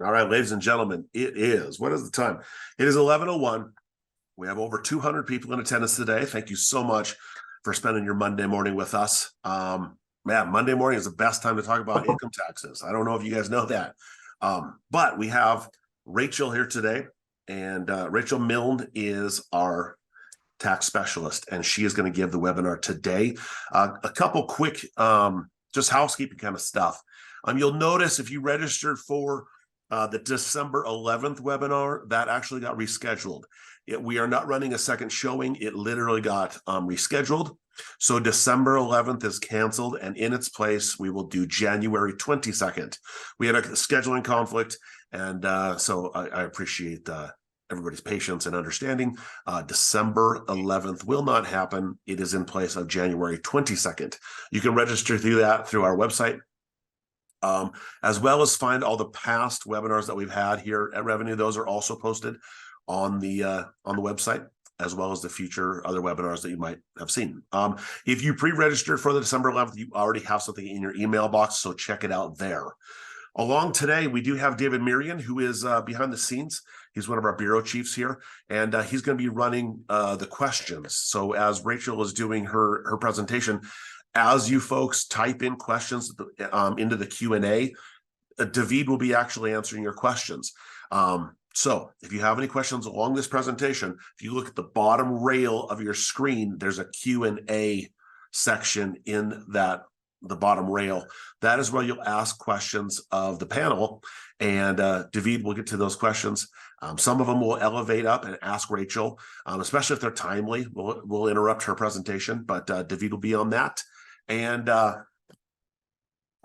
All right, ladies and gentlemen, what is the time? It is 11:01. We have over 200 people in attendance today. Thank you so much for spending your Monday morning with us. Man, Monday morning is the best time to talk about income taxes. I don't know if you guys know that. But we have Rachel here today, and Rachel Milne is our tax specialist, and she is going to give the webinar today. A couple quick just housekeeping kind of stuff. You'll notice if you registered for the December 11th webinar, that actually got rescheduled. We are not running a second showing. It literally got rescheduled. So December 11th is canceled, and in its place, we will do January 22nd. We had a scheduling conflict, and so I appreciate everybody's patience and understanding. December 11th will not happen. It is in place of January 22nd. You can register through our website, as well as find all the past webinars that we've had here at Revenue. Those are also posted on the website, as well as the future other webinars that you might have seen. If you pre-registered for the December 11th, you already have something in your email box, so check it out there. Along today, we do have David Mirian, who is behind the scenes. He's one of our bureau chiefs here, and he's going to be running the questions. So as Rachel is doing her presentation, as you folks type in questions into the Q&A, David will be actually answering your questions. So if you have any questions along this presentation, if you look at the bottom rail of your screen, there's a Q&A section in the bottom rail. That is where you'll ask questions of the panel, and David will get to those questions. Some of them will elevate up and ask Rachel, especially if they're timely. We'll interrupt her presentation, but David will be on that. And I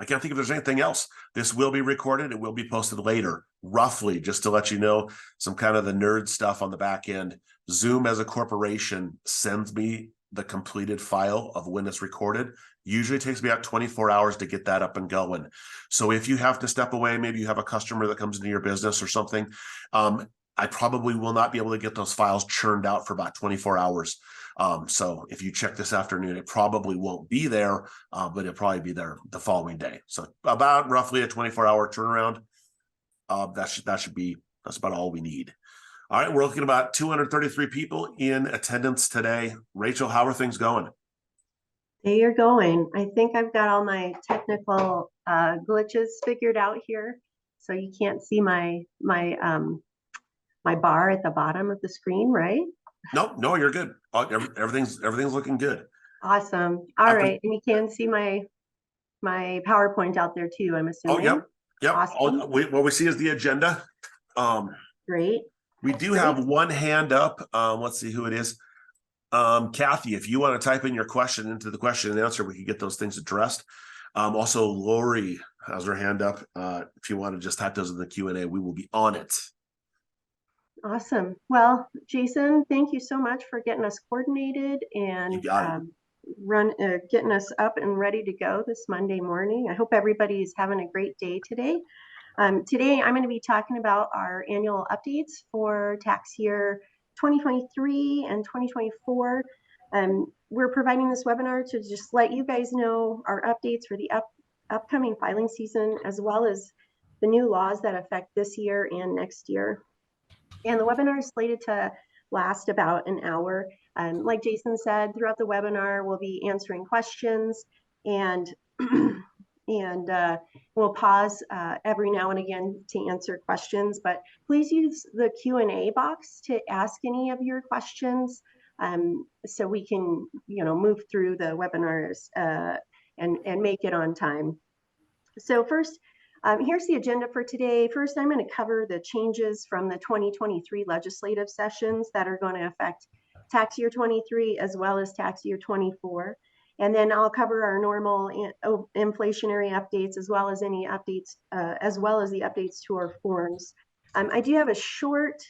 can't think if there's anything else. This will be recorded. It will be posted later. Roughly, just to let you know, some kind of the nerd stuff on the back end. Zoom as a corporation sends me the completed file of when it's recorded. Usually takes me about 24 hours to get that up and going. So if you have to step away, maybe you have a customer that comes into your business or something, I probably will not be able to get those files churned out for about 24 hours. So if you check this afternoon, it probably won't be there, but it'll probably be there the following day. So about roughly a 24-hour turnaround. That's about all we need. All right, we're looking at about 233 people in attendance today. Rachel, how are things going? They are going. I think I've got all my technical glitches figured out here, so you can't see my bar at the bottom of the screen, right? No, you're good. Everything's looking good. Awesome. All right, and you can see my PowerPoint out there too, I'm assuming. Oh, yep. Awesome. What we see is the agenda. Great. We do have one hand up. Let's see who it is. Kathy, if you want to type in your question into the question and answer, we can get those things addressed. Also, Lori has her hand up. If you want to just type those in the Q&A, we will be on it. Awesome. Well, Jason, thank you so much for getting us coordinated and getting us up and ready to go this Monday morning. I hope everybody is having a great day today. Today, I'm going to be talking about our annual updates for tax year 2023 and 2024. We're providing this webinar to just let you guys know our updates for the upcoming filing season, as well as the new laws that affect this year and next year. And the webinar is slated to last about an hour. Like Jason said, throughout the webinar, we'll be answering questions, and we'll pause every now and again to answer questions, but please use the Q&A box to ask any of your questions, so we can move through the webinars and make it on time. So first, here's the agenda for today. First, I'm going to cover the changes from the 2023 legislative sessions that are going to affect tax year 23 as well as tax year 24. And then I'll cover our normal inflationary updates, as well as any updates, as well as the updates to our forms. I do have a short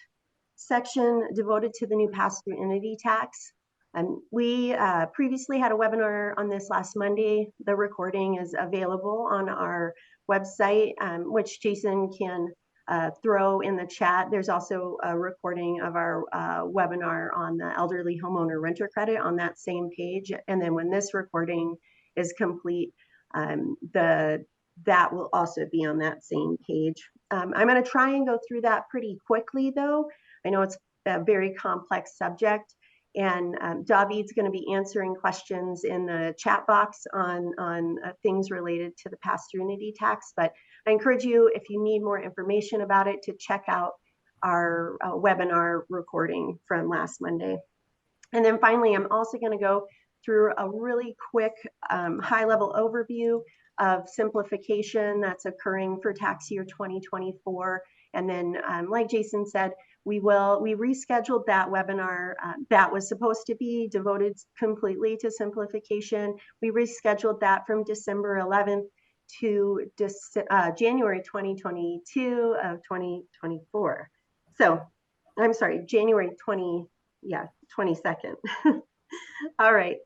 section devoted to the new pass-through entity tax. We previously had a webinar on this last Monday. The recording is available on our website, which Jason can throw in the chat. There's also a recording of our webinar on the elderly homeowner renter credit on that same page. And then when this recording is complete, that will also be on that same page. I'm going to try and go through that pretty quickly, though. I know it's a very complex subject, and David's going to be answering questions in the chat box on things related to the pass-through tax. But I encourage you, if you need more information about it, to check out our webinar recording from last Monday. And then finally, I'm also going to go through a really quick high-level overview of simplification that's occurring for tax year 2024. And then, like Jason said, we rescheduled that webinar that was supposed to be devoted completely to simplification. We rescheduled that from December 11th to January 2022 of 2024. So I'm sorry, January 22nd. All right.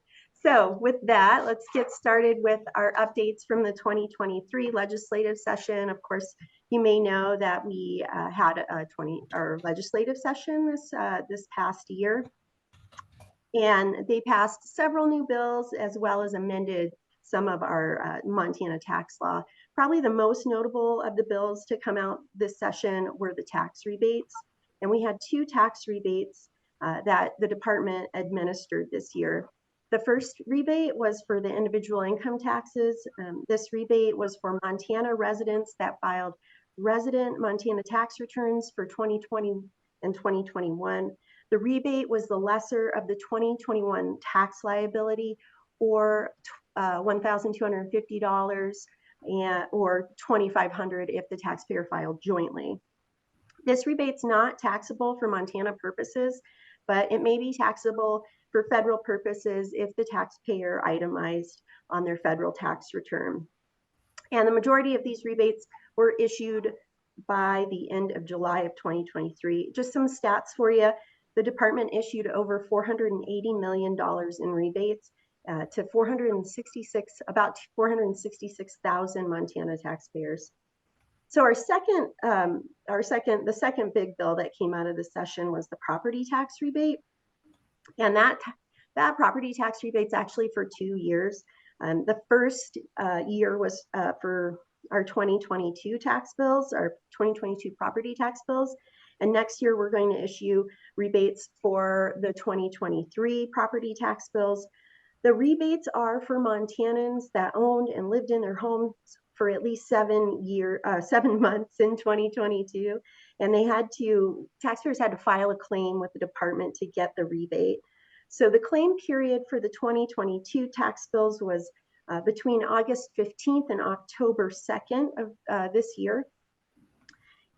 So with that, let's get started with our updates from the 2023 legislative session. Of course, you may know that we had our legislative session this past year, and they passed several new bills as well as amended some of our Montana tax law. Probably the most notable of the bills to come out this session were the tax rebates, and we had 2 tax rebates that the department administered this year. The first rebate was for the individual income taxes. This rebate was for Montana residents that filed resident Montana tax returns for 2020 and 2021. The rebate was the lesser of the 2021 tax liability, or $1,250 or $2,500 if the taxpayer filed jointly. This rebate's not taxable for Montana purposes, but it may be taxable for federal purposes if the taxpayer itemized on their federal tax return. And the majority of these rebates were issued by the end of July of 2023. Just some stats for you. The department issued over $480 million in rebates to about 466,000 Montana taxpayers. So the second big bill that came out of the session was the property tax rebate. And that property tax rebate's actually for 2 years. The first year was for our 2022 tax bills, our 2022 property tax bills. And next year, we're going to issue rebates for the 2023 property tax bills. The rebates are for Montanans that owned and lived in their homes for at least 7 months in 2022. And taxpayers had to file a claim with the department to get the rebate. So the claim period for the 2022 tax bills was between August 15th and October 2nd of this year.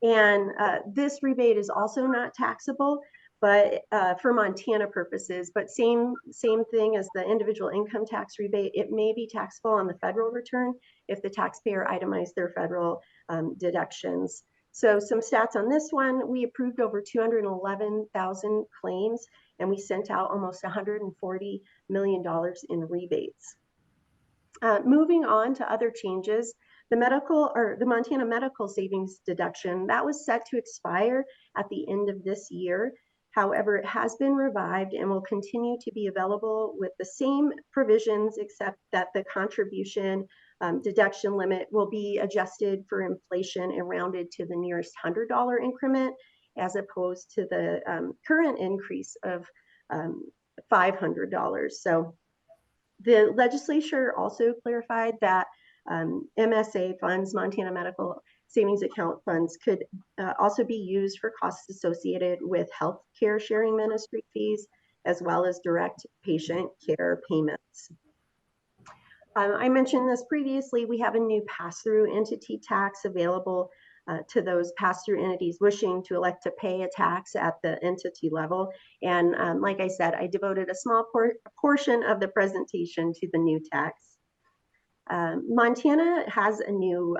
And this rebate is also not taxable, but for Montana purposes, but same thing as the individual income tax rebate. It may be taxable on the federal return if the taxpayer itemized their federal deductions. So some stats on this one: we approved over 211,000 claims, and we sent out almost $140 million in rebates. Moving on to other changes, the Montana medical savings deduction, that was set to expire at the end of this year. However, it has been revived and will continue to be available with the same provisions, except that the contribution deduction limit will be adjusted for inflation and rounded to the nearest $100 increment, as opposed to the current increase of $500. So the legislature also clarified that MSA funds, Montana Medical Savings Account funds, could also be used for costs associated with health care sharing ministry fees, as well as direct patient care payments. I mentioned this previously. We have a new pass-through entity tax available to those pass-through entities wishing to elect to pay a tax at the entity level. And like I said, I devoted a small portion of the presentation to the new tax. Montana has a new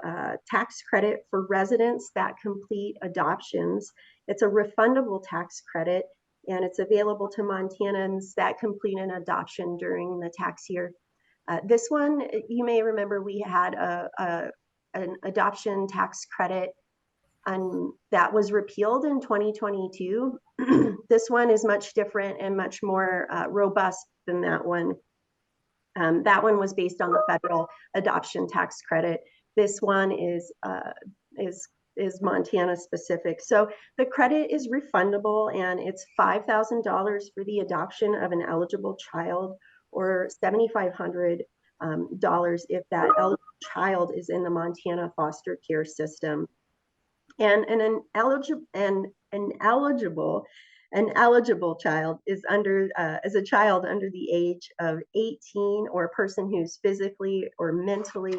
tax credit for residents that complete adoptions. It's a refundable tax credit, and it's available to Montanans that complete an adoption during the tax year. This one, you may remember, we had an adoption tax credit that was repealed in 2022. This one is much different and much more robust than that one. That one was based on the federal adoption tax credit. This one is is Montana specific. So the credit is refundable, and it's $5,000 for the adoption of an eligible child, or $7,500 if that eligible child is in the Montana foster care system. And an eligible child is a child under the age of 18, or a person who's physically or mentally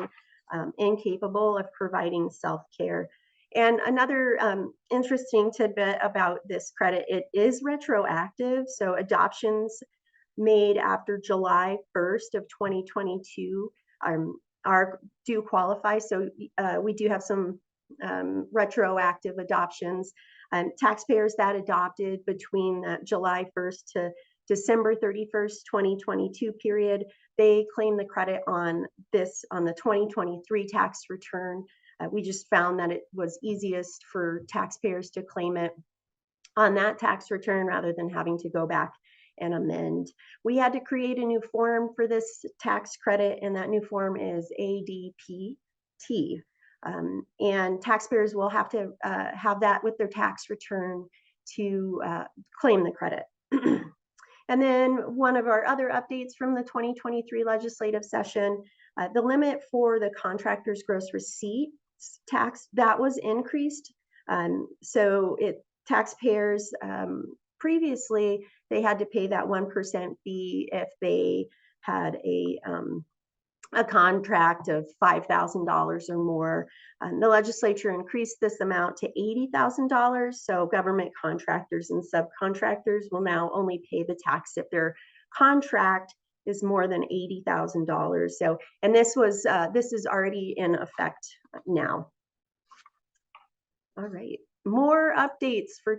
incapable of providing self-care. And another interesting tidbit about this credit, it is retroactive. So adoptions made after July 1st of 2022 do qualify. So we do have some retroactive adoptions. Taxpayers that adopted between July 1st to December 31st, 2022 period, they claim the credit on the 2023 tax return. We just found that it was easiest for taxpayers to claim it on that tax return rather than having to go back and amend. We had to create a new form for this tax credit, and that new form is ADPT. And taxpayers will have to have that with their tax return to claim the credit. And then one of our other updates from the 2023 legislative session, the limit for the contractor's gross receipts tax, that was increased. So taxpayers previously, they had to pay that 1% fee if they had a contract of $5,000 or more. The legislature increased this amount to $80,000. So government contractors and subcontractors will now only pay the tax if their contract is more than $80,000. So, and this is already in effect now. All right, more updates for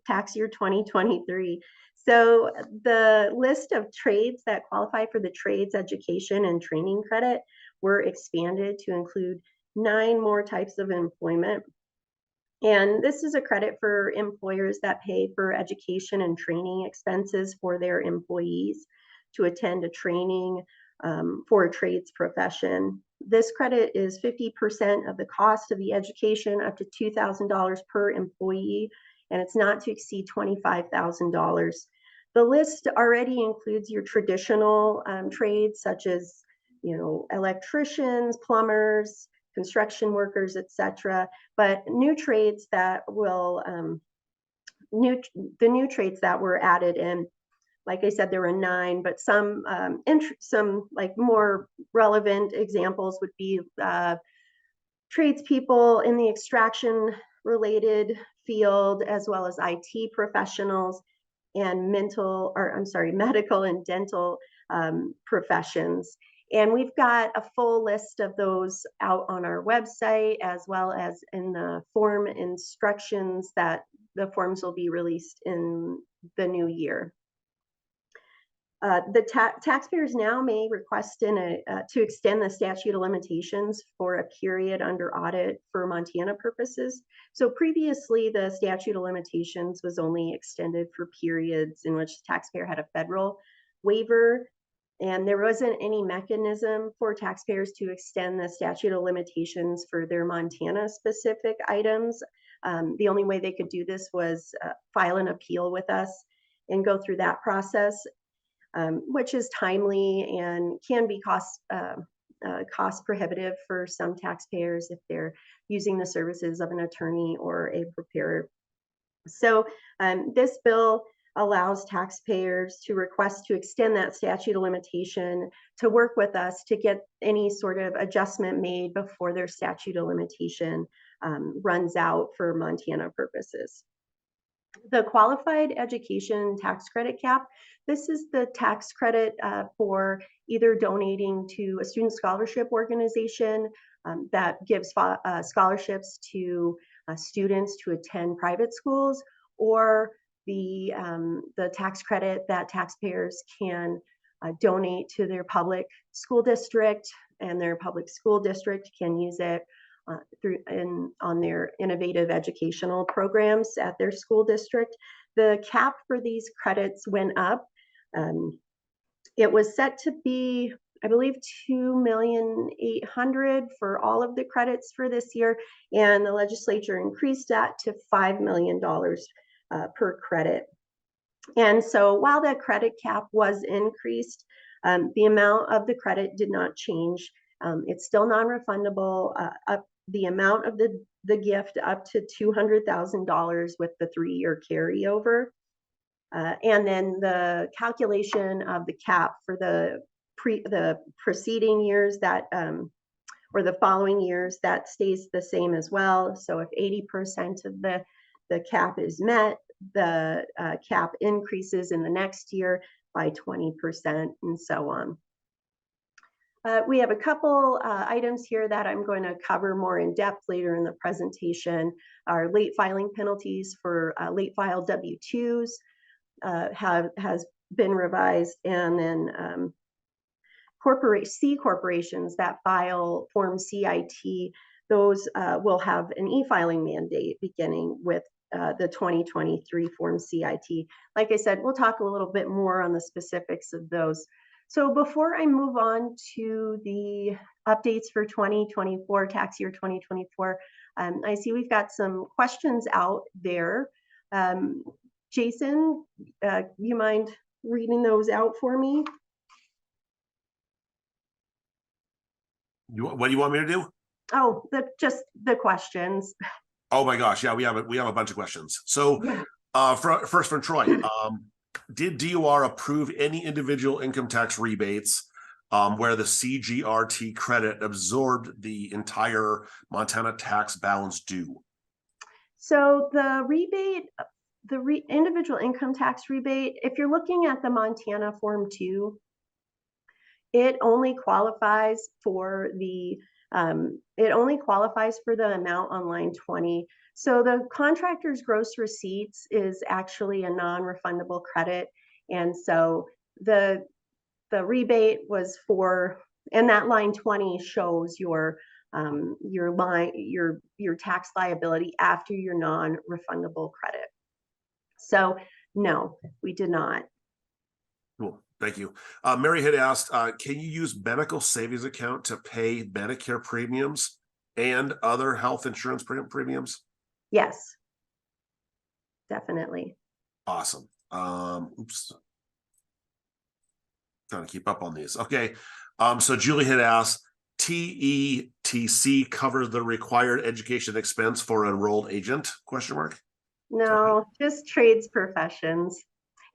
tax year 2023. So the list of trades that qualify for the trades education and training credit were expanded to include 9 more types of employment. And this is a credit for employers that pay for education and training expenses for their employees to attend a training for a trades profession. This credit is 50% of the cost of the education, up to $2,000 per employee, and it's not to exceed $25,000. The list already includes your traditional trades, such as, electricians, plumbers, construction workers, etc. But new trades that will, the new trades that were added in, like I said, there were 9, but some like more relevant examples would be tradespeople in the extraction related field, as well as IT professionals and medical and dental professions. And we've got a full list of those out on our website, as well as in the form instructions that the forms will be released in the new year. The taxpayers now may request to extend the statute of limitations for a period under audit for Montana purposes. So previously, the statute of limitations was only extended for periods in which the taxpayer had a federal waiver, and there wasn't any mechanism for taxpayers to extend the statute of limitations for their Montana-specific items. The only way they could do this was file an appeal with us and go through that process. Which is timely and can be cost prohibitive for some taxpayers if they're using the services of an attorney or a preparer. So this bill allows taxpayers to request to extend that statute of limitation, to work with us to get any sort of adjustment made before their statute of limitation runs out for Montana purposes. The qualified education tax credit cap, this is the tax credit for either donating to a student scholarship organization that gives scholarships to students to attend private schools, or the tax credit that taxpayers can donate to their public school district, and their public school district can use it on their innovative educational programs at their school district. The cap for these credits went up. It was set to be I believe 2,800,000 for all of the credits for this year, and the legislature increased that to $5 million per credit. And so while the credit cap was increased, the amount of the credit did not change. It's still non-refundable. The amount of the gift up to $200,000 with the 3-year carryover. And then the calculation of the cap for the preceding years that or the following years, that stays the same as well. So if 80% of the cap is met, the cap increases in the next year by 20% and so on. We have a couple items here that I'm going to cover more in depth later in the presentation. Our late filing penalties for late filed W-2s has been revised, and then C corporations that file Form CIT, those will have an e-filing mandate beginning with the 2023 Form CIT. Like I said, we'll talk a little bit more on the specifics of those. So before I move on to the updates for 2024, tax year 2024, I see we've got some questions out there. Jason, you mind reading those out for me? What do you want me to do? Oh, just the questions. Oh my gosh, yeah, we have a bunch of questions. So, Yeah. first from Troy, did DOR approve any individual income tax rebates where the CGRT credit absorbed the entire Montana tax balance due? So the rebate, individual income tax rebate, if you're looking at the Montana Form 2, it only qualifies for the amount on line 20. So the contractor's gross receipts is actually a non-refundable credit, and so the rebate was for, and that line 20 shows your tax liability after your non-refundable credit. So no, we did not. Cool. Thank you. Mary had asked, can you use medical savings account to pay Medicare premiums and other health insurance premiums? Yes, definitely. Awesome. Oops. Trying to keep up on these. Okay. So Julie had asked, TETC cover the required education expense for enrolled agent? Question mark. No, just trades professions.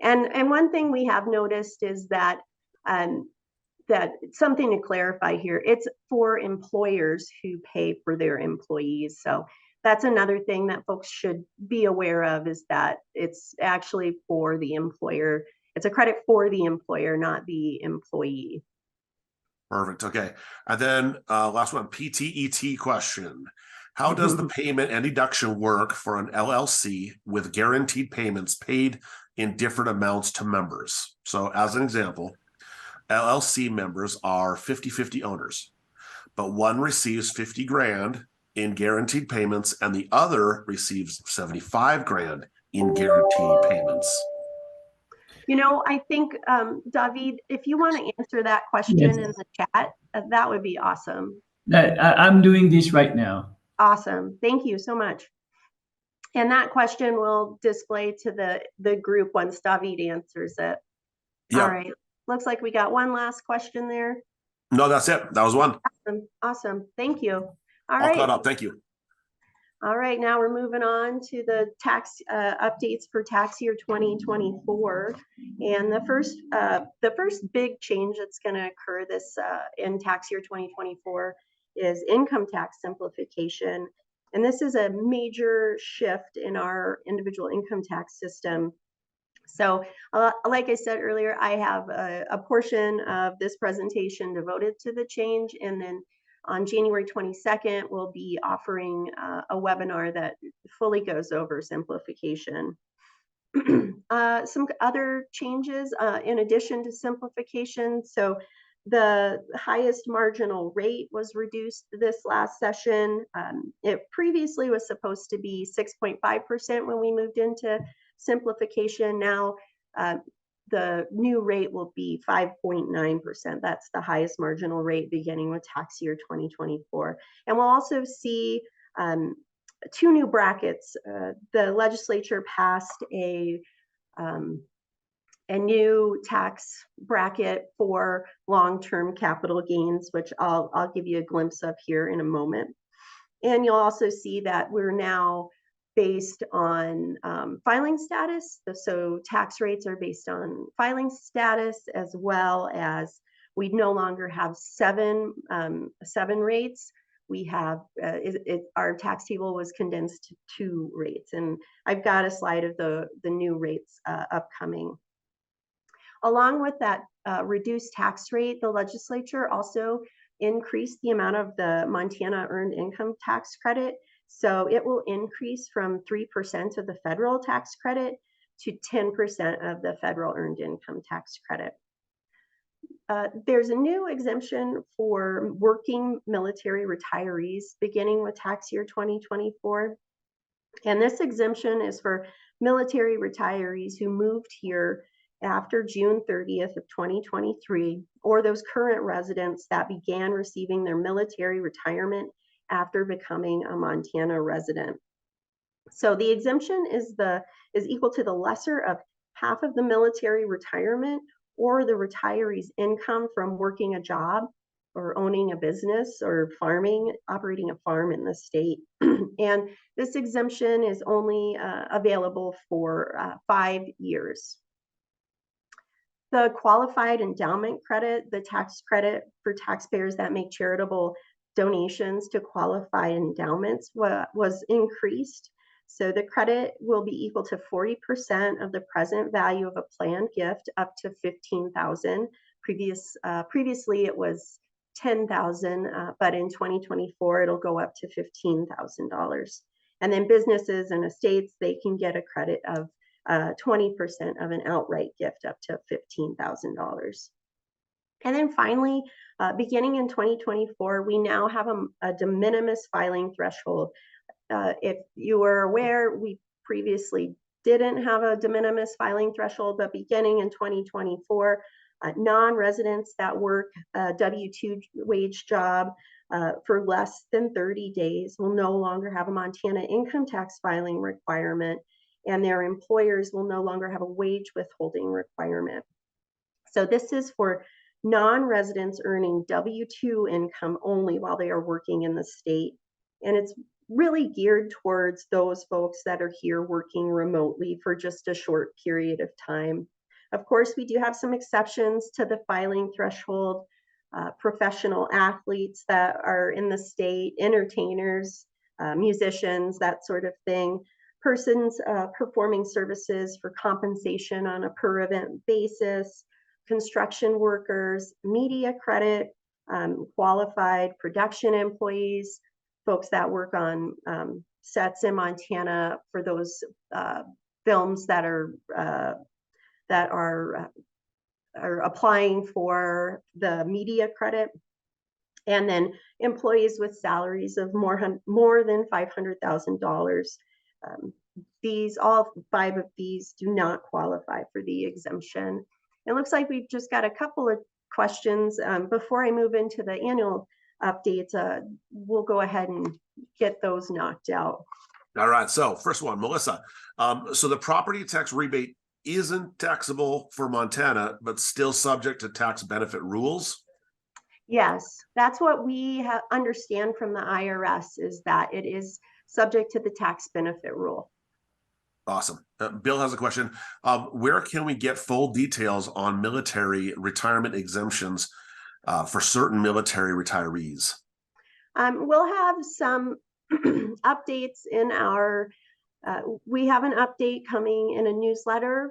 And one thing we have noticed is that that something to clarify here, it's for employers who pay for their employees. So that's another thing that folks should be aware of, is that it's actually for the employer. It's a credit for the employer, not the employee. Perfect. Okay. And then last one, PTET question. How does the payment and deduction work for an LLC with guaranteed payments paid in different amounts to members? So as an example, LLC members are 50-50 owners, but one receives 50 grand in guaranteed payments and the other receives 75 grand in guaranteed payments. You know, I think, David, if you want to answer that question in the chat, that would be awesome. I'm doing this right now. Awesome. Thank you so much. And that question will display to the group once David answers it. Yep. All right. Looks like we got one last question there. No, that's it. That was one. Awesome. Thank you. All right. Caught up. Thank you. All right. Now we're moving on to the tax updates for tax year 2024. And the first big change that's going to occur in tax year 2024 is income tax simplification. And this is a major shift in our individual income tax system. So like I said earlier, I have a portion of this presentation devoted to the change. And then on January 22nd, we'll be offering a webinar that fully goes over simplification. Some other changes in addition to simplification. So the highest marginal rate was reduced this last session. It previously was supposed to be 6.5% when we moved into simplification. Now the new rate will be 5.9%. That's the highest marginal rate beginning with tax year 2024. And we'll also see two new brackets. The legislature passed a new tax bracket for long-term capital gains, which I'll give you a glimpse of here in a moment. And you'll also see that we're now based on filing status. So tax rates are based on filing status, as well as we no longer have seven rates. We have our tax table was condensed to 2 rates, and I've got a slide of the new rates upcoming. Along with that reduced tax rate, the legislature also increased the amount of the Montana Earned Income Tax Credit. So it will increase from 3% of the federal tax credit to 10% of the federal Earned Income Tax Credit. There's a new exemption for working military retirees beginning with tax year 2024. And this exemption is for military retirees who moved here after June 30th of 2023, or those current residents that began receiving their military retirement after becoming a Montana resident. So the exemption is equal to the lesser of half of the military retirement or the retiree's income from working a job or owning a business or farming, operating a farm in the state. And this exemption is only available for 5 years. The qualified endowment credit, the tax credit for taxpayers that make charitable donations to qualified endowments was increased. So the credit will be equal to 40% of the present value of a planned gift up to $15,000. Previously it was $10,000, but in 2024 it'll go up to $15,000. And then businesses and estates, they can get a credit of 20% of an outright gift up to $15,000. And then finally, beginning in 2024, we now have a de minimis filing threshold. If you were aware, we previously didn't have a de minimis filing threshold, but beginning in 2024, non-residents that work a W-2 wage job for less than 30 days will no longer have a Montana income tax filing requirement, and their employers will no longer have a wage withholding requirement. So this is for non-residents earning W-2 income only while they are working in the state. And it's really geared towards those folks that are here working remotely for just a short period of time. Of course, we do have some exceptions to the filing threshold. Professional athletes that are in the state, entertainers, musicians, that sort of thing. Persons performing services for compensation on a per event basis, construction workers, media credit, qualified production employees, folks that work on sets in Montana for those films that are applying for the media credit, and then employees with salaries of more than $500,000. All 5 of these do not qualify for the exemption. It looks like we've just got a couple of questions. Before I move into the annual updates, we'll go ahead and get those knocked out. All right. So first one, Melissa. So the property tax rebate isn't taxable for Montana, but still subject to tax benefit rules? Yes, that's what we understand from the IRS, is that it is subject to the tax benefit rule. Awesome. Bill has a question. Where can we get full details on military retirement exemptions for certain military retirees? We'll have some updates in our, we have an update coming in a newsletter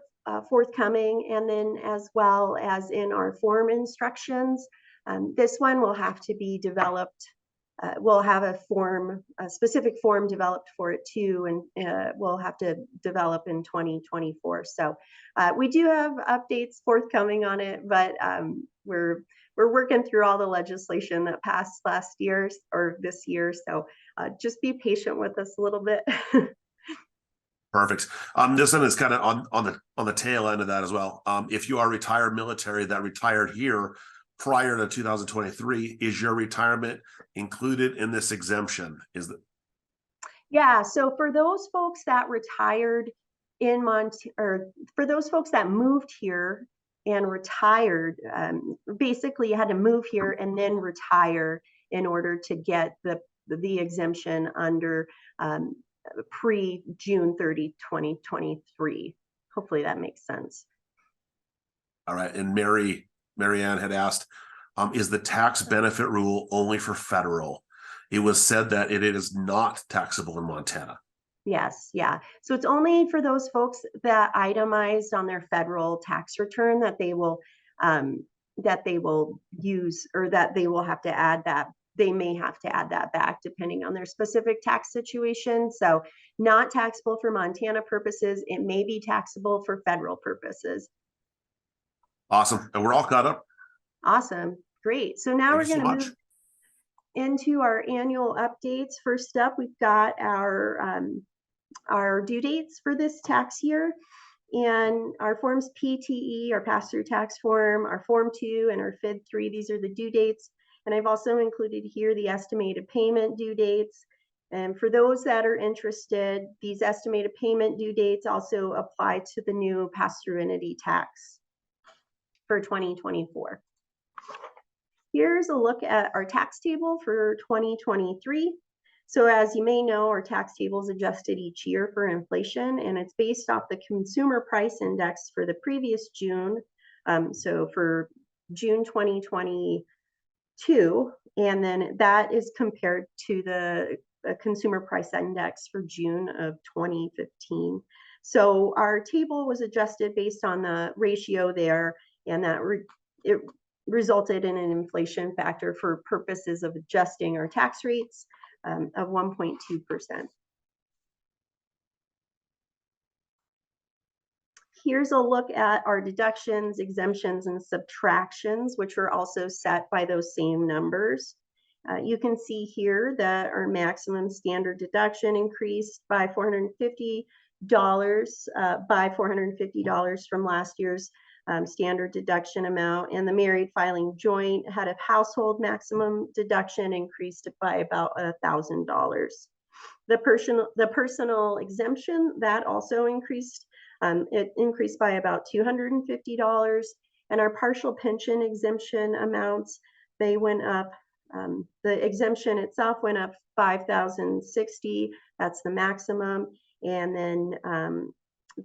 forthcoming, and then as well as in our form instructions. This one will have to be developed. We'll have a specific form developed for it too, and we'll have to develop in 2024. So we do have updates forthcoming on it, but we're working through all the legislation that passed last year or this year. So just be patient with us a little bit. Perfect. This one is kind of on the tail end of that as well. If you are retired military that retired here prior to 2023, is your retirement included in this exemption? Yeah, so for those folks that retired in or for those folks that moved here and retired, basically you had to move here and then retire in order to get the exemption under pre-June 30, 2023. Hopefully that makes sense. All right. And Mary Ann had asked, is the tax benefit rule only for federal? It was said that it is not taxable in Montana. Yes, yeah. So it's only for those folks that itemized on their federal tax return that they will use, or that they will have to add that. They may have to add that back depending on their specific tax situation. So not taxable for Montana purposes. It may be taxable for federal purposes. Awesome. And we're all caught up. Awesome. Great. So now we're going to move into our annual updates. First up, we've got our due dates for this tax year, and our forms PTE, our pass-through tax form, our Form 2, and our FID 3. These are the due dates. And I've also included here the estimated payment due dates. And for those that are interested, these estimated payment due dates also apply to the new pass-through entity tax for 2024. Here's a look at our tax table for 2023. So as you may know, our tax table is adjusted each year for inflation, and it's based off the consumer price index for the previous June. So for June 2022, and then that is compared to the consumer price index for June of 2015. So our table was adjusted based on the ratio there, and that it resulted in an inflation factor for purposes of adjusting our tax rates of 1.2%. Here's a look at our deductions, exemptions, and subtractions, which are also set by those same numbers. You can see here that our maximum standard deduction increased by $450 from last year's standard deduction amount, and the married filing joint head of household maximum deduction increased by about $1,000. The personal exemption, that also increased. It increased by about $250, and our partial pension exemption amounts, they went up. The exemption itself went up $5,060. That's the maximum, and then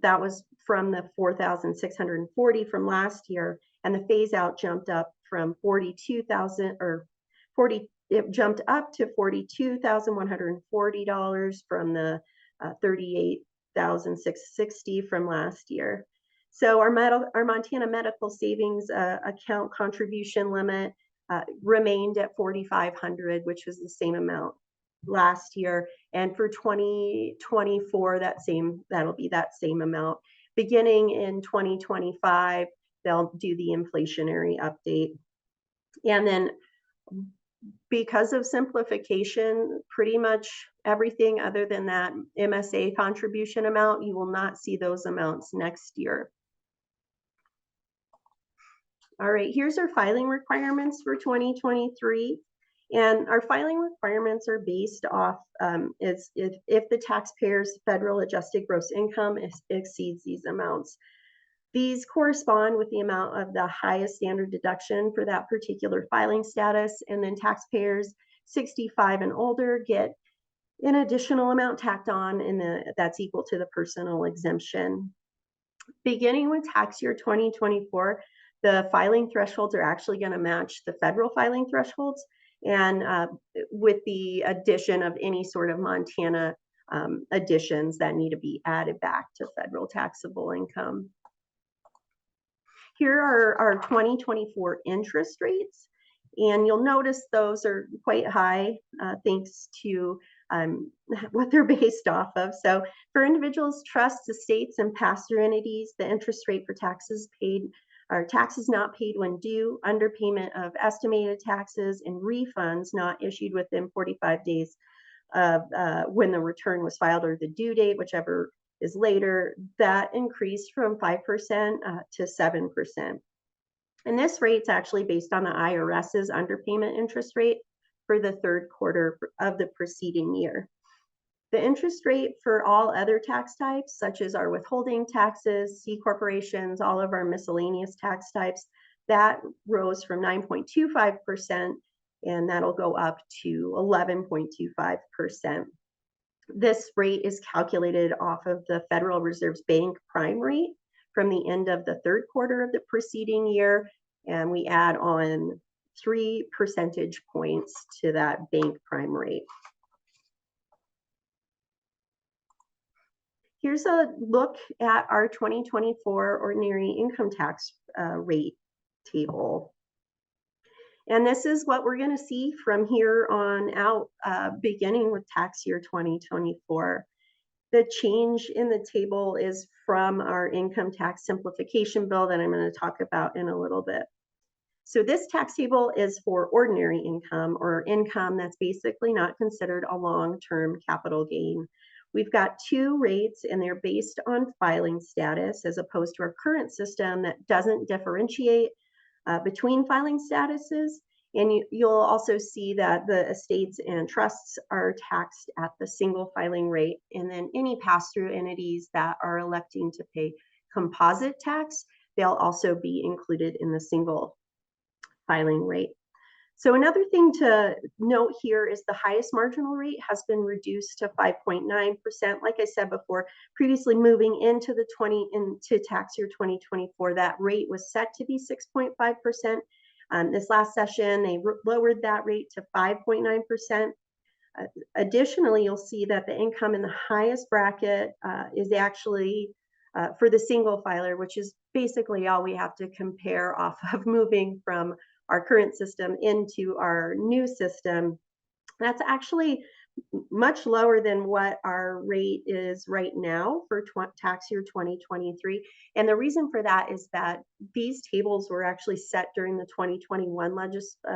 that was from the $4,640 from last year, and the phase out jumped up from it jumped up to $42,140 from the $38,660 from last year. So our Montana Medical Savings Account contribution limit remained at $4,500, which was the same amount last year, and for 2024 that'll be that same amount. Beginning in 2025, they'll do the inflationary update. And then because of simplification, pretty much everything other than that MSA contribution amount, you will not see those amounts next year. All right, here's our filing requirements for 2023. And our filing requirements are based off if the taxpayer's federal adjusted gross income exceeds these amounts. These correspond with the amount of the highest standard deduction for that particular filing status, and then taxpayers 65 and older get an additional amount tacked on, and that's equal to the personal exemption. Beginning with tax year 2024, the filing thresholds are actually going to match the federal filing thresholds, and with the addition of any sort of Montana additions that need to be added back to federal taxable income. Here are our 2024 interest rates, and you'll notice those are quite high thanks to what they're based off of. So for individuals, trusts, estates, and pass-through entities, the interest rate for taxes paid are taxes not paid when due, underpayment of estimated taxes, and refunds not issued within 45 days of when the return was filed, or the due date, whichever is later, that increased from 5% to 7%. And this rate's actually based on the IRS's underpayment interest rate for the third quarter of the preceding year. The interest rate for all other tax types, such as our withholding taxes, C corporations, all of our miscellaneous tax types, that rose from 9.25%, and that'll go up to 11.25%. This rate is calculated off of the Federal Reserve's bank prime rate from the end of the third quarter of the preceding year, and we add on 3 percentage points to that bank prime rate. Here's a look at our 2024 ordinary income tax rate table. And this is what we're going to see from here on out, beginning with tax year 2024. The change in the table is from our income tax simplification bill that I'm going to talk about in a little bit. So this tax table is for ordinary income, or income that's basically not considered a long-term capital gain. We've got 2 rates, and they're based on filing status, as opposed to our current system that doesn't differentiate between filing statuses. And you'll also see that the estates and trusts are taxed at the single filing rate, and then any pass-through entities that are electing to pay composite tax, they'll also be included in the single filing rate. So another thing to note here is the highest marginal rate has been reduced to 5.9%. Like I said before, previously moving into tax year 2024, that rate was set to be 6.5%. This last session, they lowered that rate to 5.9%. Additionally, you'll see that the income in the highest bracket is actually for the single filer, which is basically all we have to compare off of moving from our current system into our new system. That's actually much lower than what our rate is right now for tax year 2023. And the reason for that is that these tables were actually set during the 2021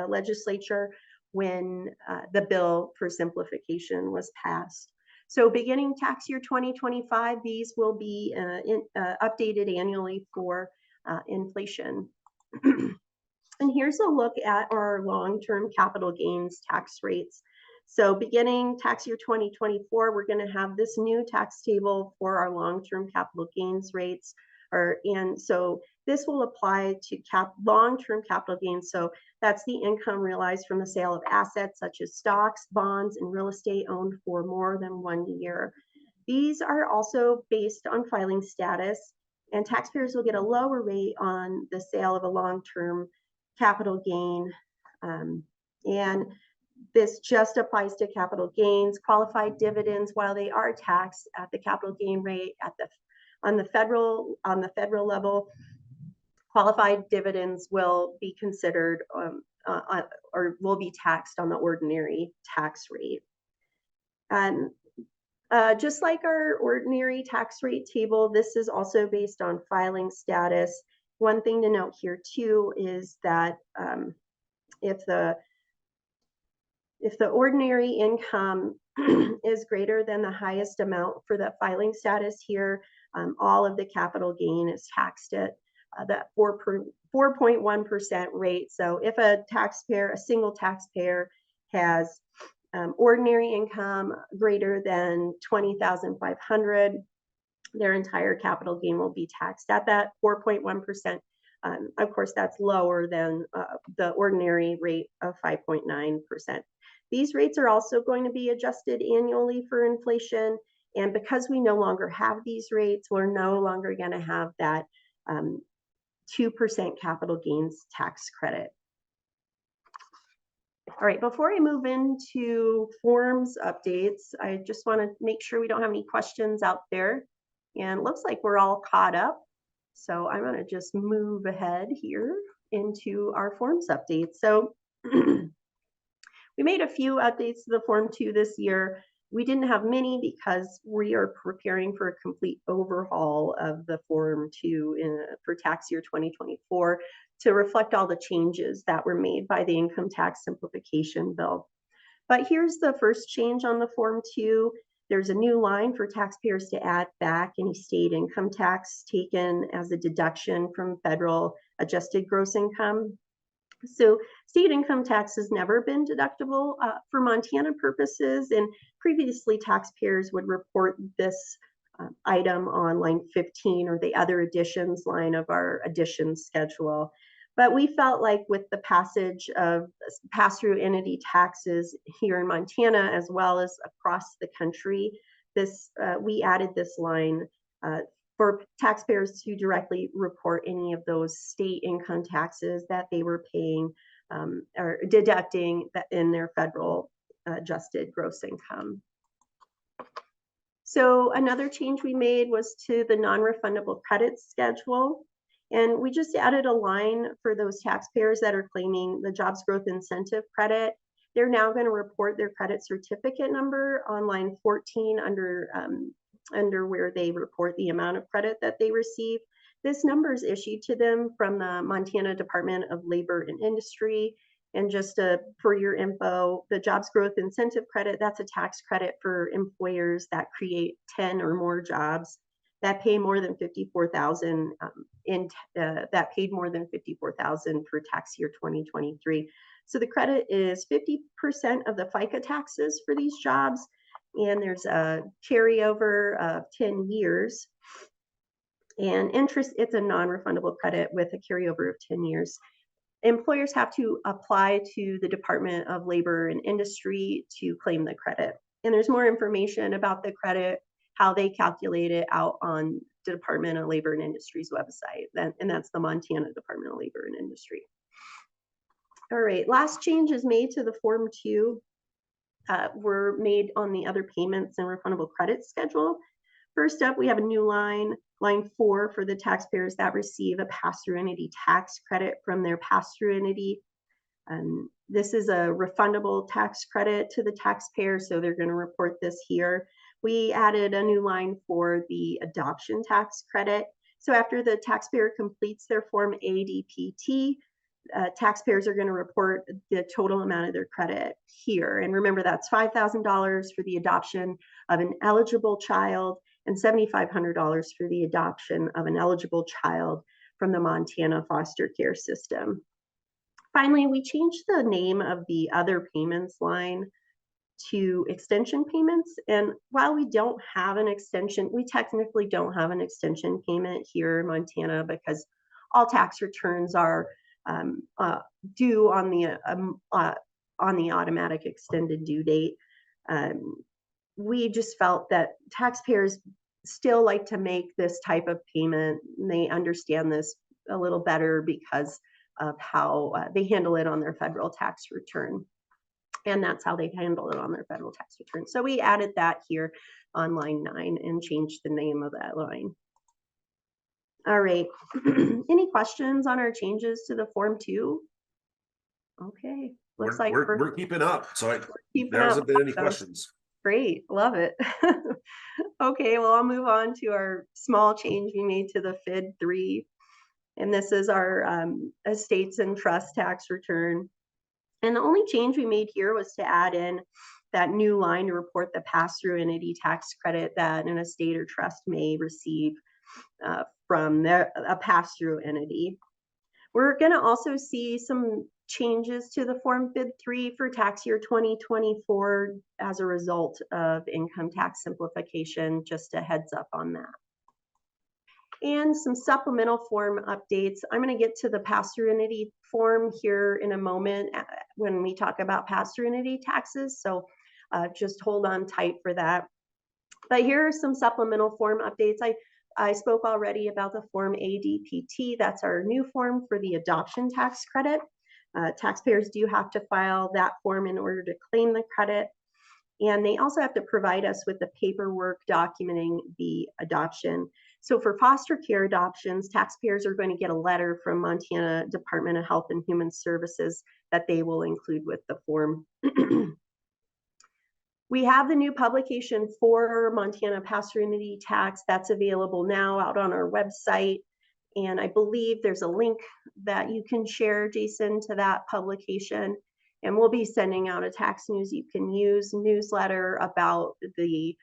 legislature when the bill for simplification was passed. So beginning tax year 2025, these will be updated annually for inflation. And here's a look at our long-term capital gains tax rates. So beginning tax year 2024, we're going to have this new tax table for our long-term capital gains rates. And so this will apply to long-term capital gains. So that's the income realized from the sale of assets such as stocks, bonds, and real estate owned for more than 1 year. These are also based on filing status, and taxpayers will get a lower rate on the sale of a long-term capital gain. And this just applies to capital gains. Qualified dividends, while they are taxed at the capital gain rate on the federal level, qualified dividends will be considered or will be taxed on the ordinary tax rate. And just like our ordinary tax rate table, this is also based on filing status. One thing to note here too is that if the ordinary income is greater than the highest amount for the filing status here, all of the capital gain is taxed at that 4.1% rate. So if a single taxpayer has ordinary income greater than $20,500, their entire capital gain will be taxed at that 4.1%. Of course, that's lower than the ordinary rate of 5.9%. These rates are also going to be adjusted annually for inflation. And because we no longer have these rates, we're no longer going to have that 2% capital gains tax credit. All right, before I move into forms updates, I just want to make sure we don't have any questions out there. And it looks like we're all caught up. So I'm going to just move ahead here into our forms updates. So we made a few updates to the Form 2 this year. We didn't have many because we are preparing for a complete overhaul of the Form 2 for tax year 2024 to reflect all the changes that were made by the income tax simplification bill. But here's the first change on the Form 2. There's a new line for taxpayers to add back any state income tax taken as a deduction from federal adjusted gross income. So state income tax has never been deductible for Montana purposes, and previously taxpayers would report this item on line 15 or the other additions line of our additions schedule. But we felt like with the passage of pass-through entity taxes here in Montana, as well as across the country, we added this line for taxpayers to directly report any of those state income taxes that they were paying or deducting in their federal adjusted gross income. So another change we made was to the non-refundable credits schedule. And we just added a line for those taxpayers that are claiming the jobs growth incentive credit. They're now going to report their credit certificate number on line 14 under where they report the amount of credit that they receive. This number is issued to them from the Montana Department of Labor and Industry. And just for your info, the jobs growth incentive credit, that's a tax credit for employers that create 10 or more jobs that pay more than $54,000 that paid more than $54,000 for tax year 2023. So the credit is 50% of the FICA taxes for these jobs, and there's a carryover of 10 years. And interest, it's a non-refundable credit with a carryover of 10 years. Employers have to apply to the Department of Labor and Industry to claim the credit. And there's more information about the credit, how they calculate it out on the Department of Labor and Industry's website. And that's the Montana Department of Labor and Industry. All right, last changes made to the Form 2 were made on the other payments and refundable credit schedule. First up, we have a new line 4 for the taxpayers that receive a pass-through entity tax credit from their pass-through entity. This is a refundable tax credit to the taxpayer, so they're going to report this here. We added a new line for the adoption tax credit. So after the taxpayer completes their Form ADPT, taxpayers are going to report the total amount of their credit here. And remember, that's $5,000 for the adoption of an eligible child and $7,500 for the adoption of an eligible child from the Montana foster care system. Finally, we changed the name of the other payments line to extension payments. And while we don't have an extension, we technically don't have an extension payment here in Montana because all tax returns are due on the automatic extended due date. We just felt that taxpayers still like to make this type of payment. And they understand this a little better because of how they handle it on their federal tax return. And that's how they handle it on their federal tax return. So we added that here on line 9 and changed the name of that line. All right, any questions on our changes to the Form 2? Okay, looks like we're keeping up. So there hasn't been any questions. Great, love it. Okay, well, I'll move on to our small change we made to the FID 3. And this is our estates and trust tax return. And the only change we made here was to add in that new line to report the pass-through entity tax credit that an estate or trust may receive from a pass-through entity. We're going to also see some changes to the Form FID 3 for tax year 2024 as a result of income tax simplification, just a heads up on that. And some supplemental form updates. I'm going to get to the pass-through entity form here in a moment when we talk about pass-through entity taxes. So just hold on tight for that. But here are some supplemental form updates. I spoke already about the Form ADPT. That's our new form for the adoption tax credit. Taxpayers do have to file that form in order to claim the credit. And they also have to provide us with the paperwork documenting the adoption. So for foster care adoptions, taxpayers are going to get a letter from Montana Department of Health and Human Services that they will include with the form. We have the new publication for Montana pass-through entity tax that's available now out on our website. And I believe there's a link that you can share, Jason, to that publication. And we'll be sending out a tax news you can use newsletter about the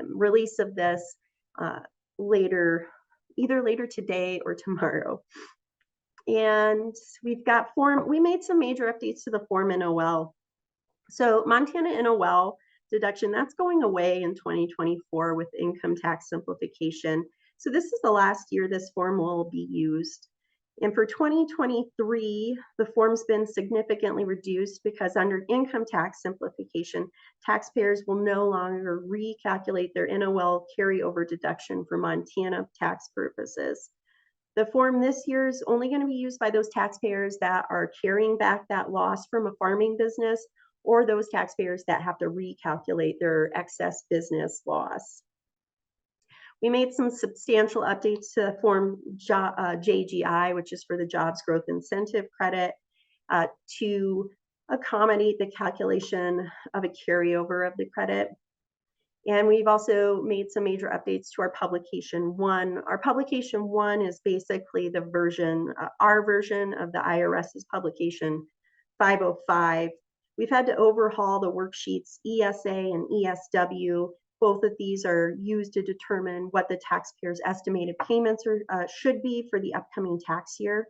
release of this either later today or tomorrow. And we've got we made some major updates to the form NOL. So Montana NOL deduction, that's going away in 2024 with income tax simplification. So this is the last year this form will be used. And for 2023, the form's been significantly reduced because under income tax simplification, taxpayers will no longer recalculate their NOL carryover deduction for Montana tax purposes. The form this year is only going to be used by those taxpayers that are carrying back that loss from a farming business, or those taxpayers that have to recalculate their excess business loss. We made some substantial updates to Form JGI, which is for the Jobs Growth Incentive Credit, to accommodate the calculation of a carryover of the credit. And we've also made some major updates to our Publication 1. Our Publication 1 is basically the version, our version of the IRS's Publication 505. We've had to overhaul the worksheets ESA and ESW. Both of these are used to determine what the taxpayer's estimated payments should be for the upcoming tax year.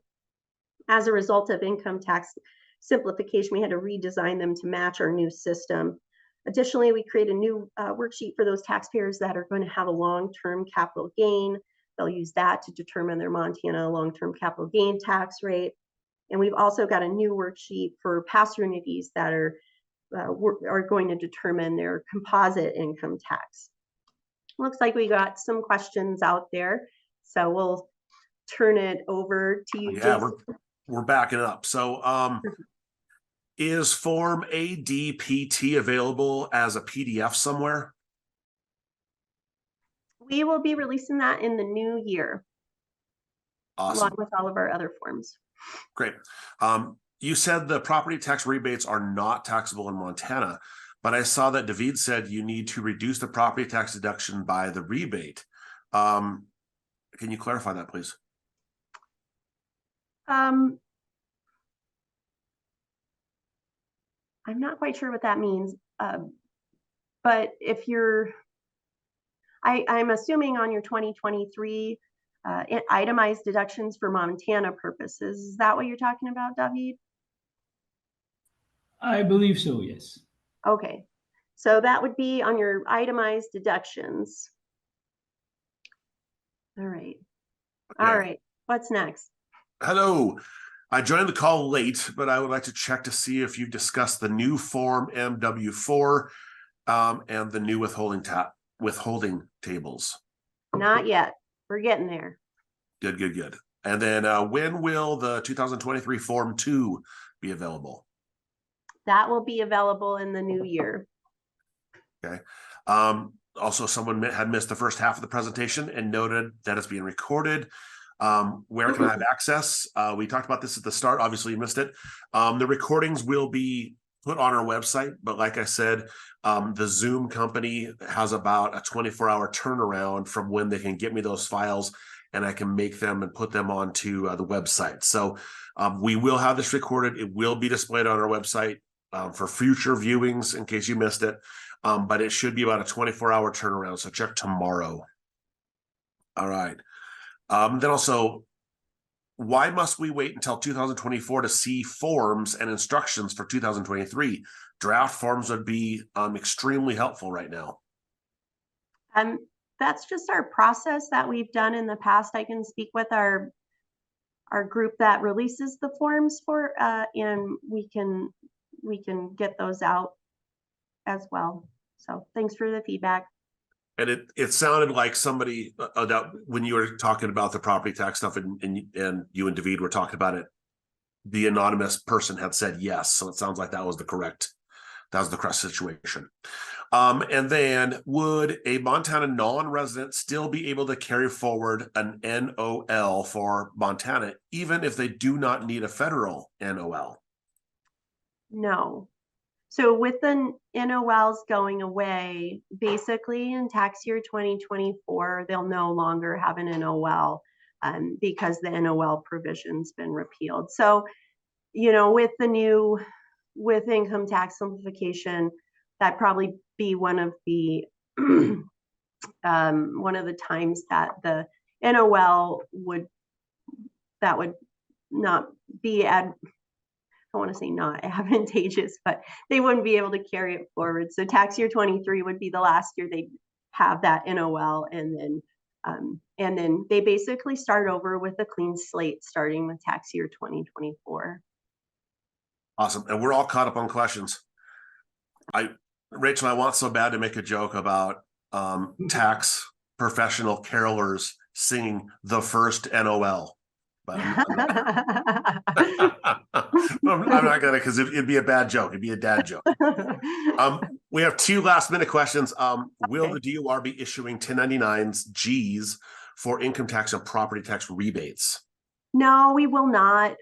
As a result of income tax simplification, we had to redesign them to match our new system. Additionally, we create a new worksheet for those taxpayers that are going to have a long-term capital gain. They'll use that to determine their Montana long-term capital gain tax rate. And we've also got a new worksheet for pass-through entities that are going to determine their composite income tax. Looks like we got some questions out there, so we'll turn it over to you. Yeah, we're backing up. So is Form ADPT available as a PDF somewhere? We will be releasing that in the new year. Awesome. Along with all of our other forms. Great. You said the property tax rebates are not taxable in Montana, but I saw that David said you need to reduce the property tax deduction by the rebate. Can you clarify that, please? I'm not quite sure what that means, but if you're, I'm assuming on your 2023 itemized deductions for Montana purposes, is that what you're talking about, David? I believe so, yes. Okay, so that would be on your itemized deductions. All right. Okay. All right, what's next? Hello. I joined the call late, but I would like to check to see if you've discussed the new Form MW4 and the new withholding tables. Not yet. We're getting there. Good, good, good. And then when will the 2023 Form 2 be available? That will be available in the new year. Okay. Also, someone had missed the first half of the presentation and noted that it's being recorded. Where can I have access? We talked about this at the start. Obviously, you missed it. The recordings will be put on our website, but like I said, the Zoom company has about a 24-hour turnaround from when they can get me those files, and I can make them and put them onto the website. So we will have this recorded. It will be displayed on our website for future viewings in case you missed it. But it should be about a 24-hour turnaround. So check tomorrow. All right. Then also, why must we wait until 2024 to see forms and instructions for 2023? Draft forms would be extremely helpful right now. That's just our process that we've done in the past. I can speak with our group that releases the forms for, and we can get those out as well. So thanks for the feedback. And it sounded like somebody when you were talking about the property tax stuff and you and David were talking about it, the anonymous person had said yes. So it sounds like that was the correct situation. And then would a Montana non-resident still be able to carry forward an NOL for Montana, even if they do not need a federal NOL? No. So with the NOLs going away, basically in tax year 2024, they'll no longer have an NOL because the NOL provision's been repealed. So, you know, with income tax simplification, that'd probably be one of the one of the times that the NOL would not be I want to say not advantageous, but they wouldn't be able to carry it forward. So tax year 23 would be the last year they'd have that NOL, and then they basically start over with a clean slate starting with tax year 2024. Awesome. And we're all caught up on questions. Rachel, I want so bad to make a joke about tax professional carolers singing the first NOL. But I'm not gonna, because it'd be a bad joke. It'd be a dad joke. We have 2 last minute questions. Will the DOR be issuing 1099s Gs for income tax and property tax rebates? No, we will not,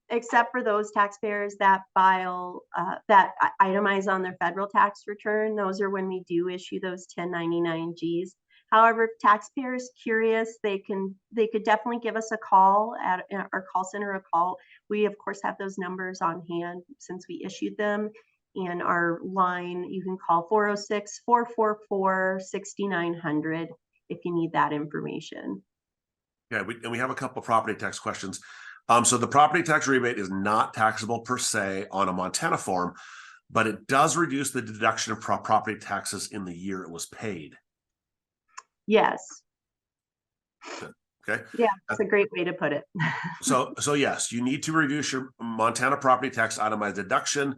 except for those taxpayers that file, that itemize on their federal tax return. Those are when we do issue those 1099 Gs. However, if taxpayers curious, they could definitely give us a call at our call center. We of course have those numbers on hand since we issued them. And our line, you can call 406-444-6900 if you need that information. Yeah, we have a couple of property tax questions. So the property tax rebate is not taxable per se on a Montana form, but it does reduce the deduction of property taxes in the year it was paid. Yes. Okay. Yeah, that's a great way to put it. So yes, you need to reduce your Montana property tax itemized deduction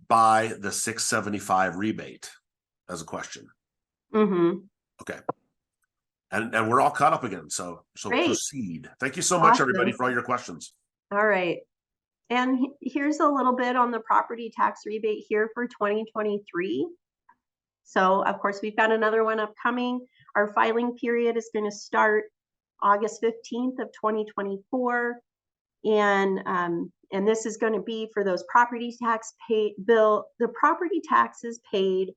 by the 675 rebate as a question. Mm-hmm. Okay. And we're all caught up again. So Great. Proceed. Thank you so much, Awesome. everybody, for all your questions. All right. And here's a little bit on the property tax rebate here for 2023. So of course, we've got another one upcoming. Our filing period is going to start August 15th of 2024. And this is going to be for those property tax the property taxes paid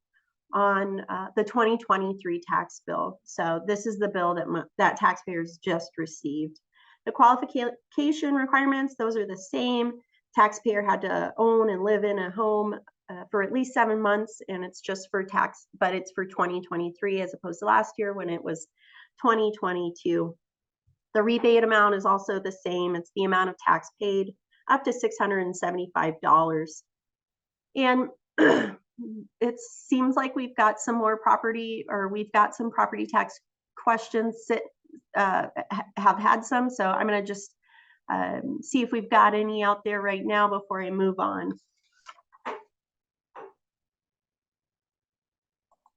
on the 2023 tax bill. So this is the bill that taxpayers just received. The qualification requirements, those are the same. Taxpayer had to own and live in a home for at least 7 months, and it's just for tax, but it's for 2023 as opposed to last year when it was 2022. The rebate amount is also the same. It's the amount of tax paid up to $675. And it seems like we've got some property tax questions have had some. So I'm going to just see if we've got any out there right now before I move on.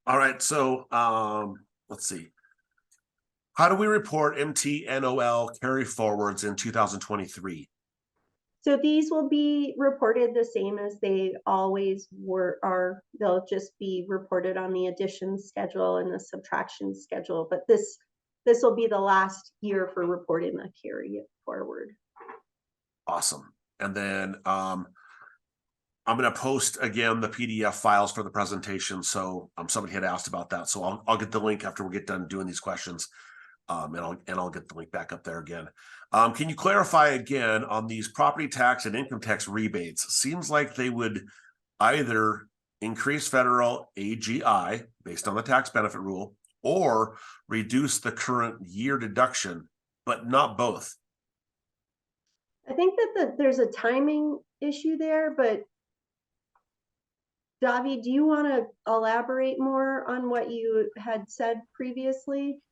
All right. So let's see. How do we report MTNOL carry forwards in 2023? So these will be reported the same as they always are. They'll just be reported on the addition schedule and the subtraction schedule. But this will be the last year for reporting the carry forward. Awesome. And then I'm going to post again the PDF files for the presentation. So somebody had asked about that. So I'll get the link after we get done doing these questions. And I'll get the link back up there again. Can you clarify again on these property tax and income tax rebates? Seems like they would either increase federal AGI based on the tax benefit rule or reduce the current year deduction, but not both. I think that there's a timing issue there, but Davi, do you want to elaborate more on what you had said previously?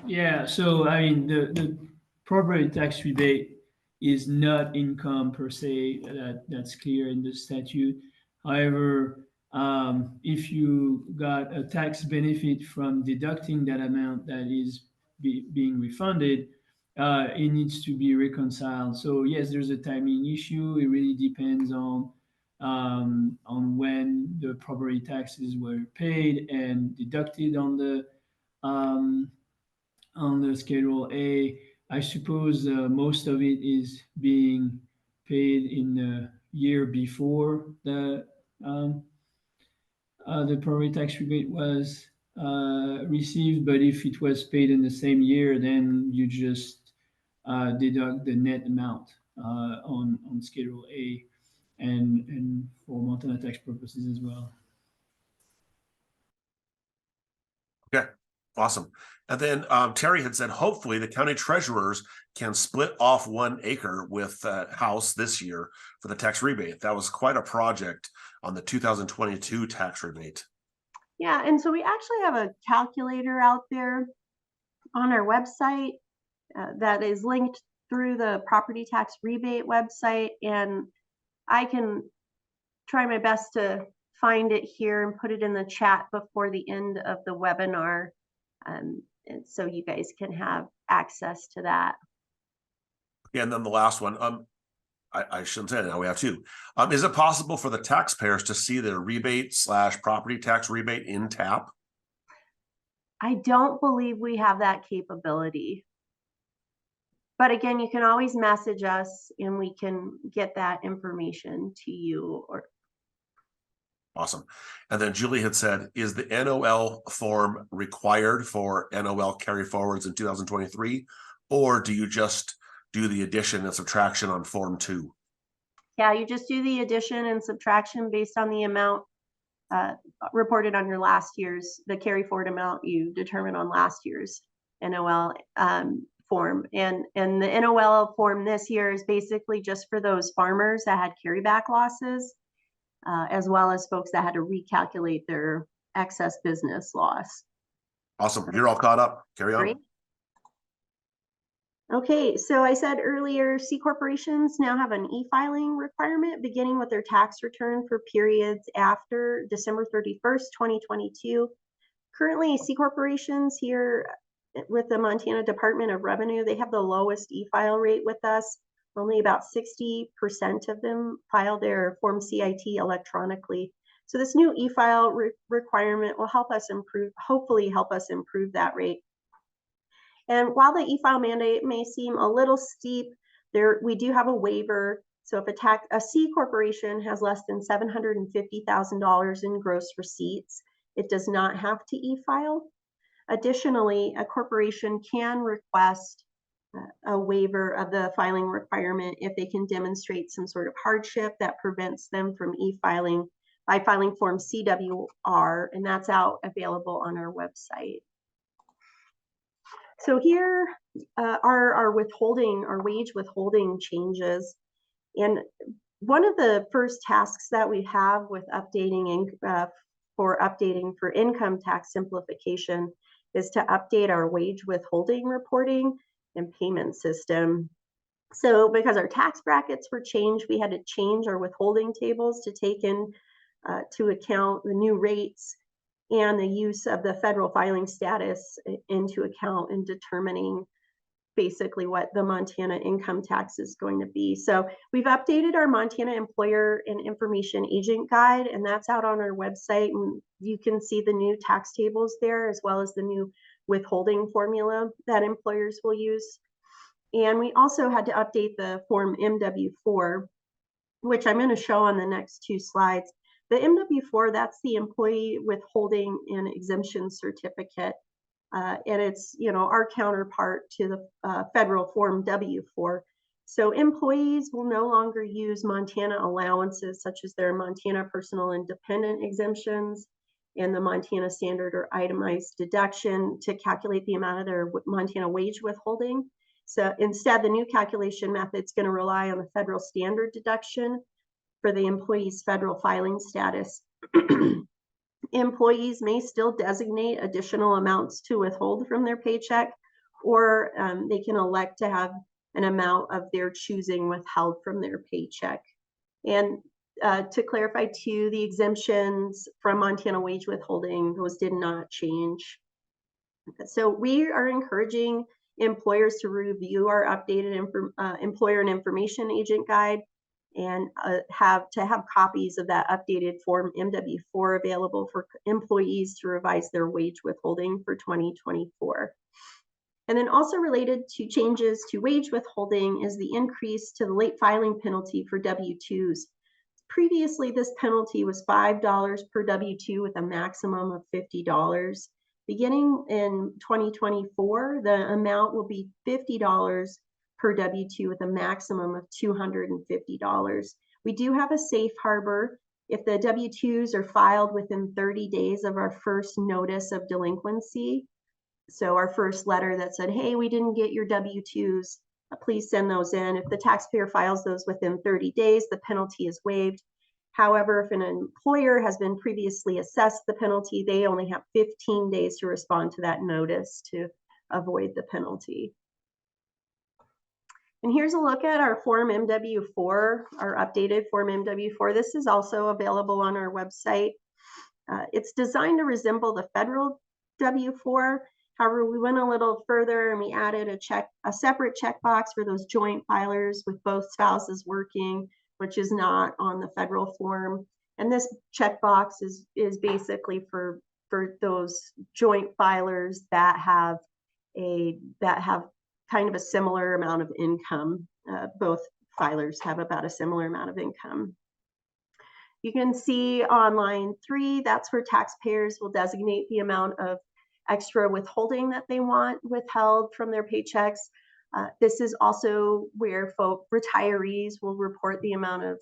Yeah, so I mean, the property tax rebate is not income per se. That's clear in the statute. However, if you got a tax benefit from deducting that amount that is being refunded, it needs to be reconciled. So yes, there's a timing issue. It really depends on when the property taxes were paid and deducted on the Schedule A. I suppose most of it is being paid in the year before the property tax rebate was received. But if it was paid in the same year, then you just deduct the net amount on Schedule A, and for Montana tax purposes as well. Okay. Awesome. And then Terry had said, hopefully the county treasurers can split off 1 acre with house this year for the tax rebate. That was quite a project on the 2022 tax rebate. Yeah, and so we actually have a calculator out there on our website that is linked through the property tax rebate website, and I can try my best to find it here and put it in the chat before the end of the webinar, and so you guys can have access to that. Yeah, and then the last one, I shouldn't say it now, we have two. Is it possible for the taxpayers to see their rebate / property tax rebate in TAP? I don't believe we have that capability. But again, you can always message us and we can get that information to you. Awesome. And then Julie had said, is the NOL form required for NOL carry forwards in 2023? Or do you just do the addition and subtraction on Form 2? Yeah, you just do the addition and subtraction based on the amount reported on your last year's, the carry forward amount you determine on last year's NOL form. And the NOL form this year is basically just for those farmers that had carryback losses, as well as folks that had to recalculate their excess business loss. Awesome. You're all caught up. Carry on. Great. Okay, so I said earlier, C corporations now have an e-filing requirement beginning with their tax return for periods after December 31st, 2022. Currently, C corporations here with the Montana Department of Revenue, they have the lowest e-file rate with us. Only about 60% of them file their Form CIT electronically. So this new e-file requirement will help us improve, hopefully help us improve that rate. And while the e-file mandate may seem a little steep, we do have a waiver. So if a C corporation has less than $750,000 in gross receipts, it does not have to e-file. Additionally, a corporation can request a waiver of the filing requirement if they can demonstrate some sort of hardship that prevents them from e-filing by filing Form CWR, and that's available on our website. So here are our wage withholding changes. And one of the first tasks that we have with updating for income tax simplification is to update our wage withholding reporting and payment system. So because our tax brackets were changed, we had to change our withholding tables to take in to account the new rates and the use of the federal filing status into account in determining basically what the Montana income tax is going to be. So we've updated our Montana Employer and Information Agent Guide, and that's out on our website. And you can see the new tax tables there, as well as the new withholding formula that employers will use. And we also had to update the Form MW4, which I'm going to show on the next two slides. The MW4, that's the employee withholding and exemption certificate. And it's, our counterpart to the federal Form W4. So employees will no longer use Montana allowances, such as their Montana personal and dependent exemptions and the Montana standard or itemized deduction to calculate the amount of their Montana wage withholding. So instead, the new calculation method is going to rely on the federal standard deduction for the employee's federal filing status. Employees may still designate additional amounts to withhold from their paycheck, or they can elect to have an amount of their choosing withheld from their paycheck. And to clarify too, the exemptions from Montana wage withholding, those did not change. So we are encouraging employers to review our updated employer and information agent guide and have copies of that updated Form MW4 available for employees to revise their wage withholding for 2024. And then also related to changes to wage withholding is the increase to the late filing penalty for W-2s. Previously, this penalty was $5 per W-2 with a maximum of $50. Beginning in 2024, the amount will be $50 per W-2 with a maximum of $250. We do have a safe harbor. If the W-2s are filed within 30 days of our first notice of delinquency, So our first letter that said, hey, we didn't get your W-2s, please send those in. If the taxpayer files those within 30 days, the penalty is waived. However, if an employer has been previously assessed the penalty, they only have 15 days to respond to that notice to avoid the penalty. And here's a look at our Form MW4, our updated Form MW4. This is also available on our website. It's designed to resemble the federal W4. However, we went a little further and we added a separate checkbox for those joint filers with both spouses working, which is not on the federal form. And this checkbox is basically for those joint filers that have kind of a similar amount of income. Both filers have about a similar amount of income. You can see on line 3, that's where taxpayers will designate the amount of extra withholding that they want withheld from their paychecks. This is also where retirees will report the amount of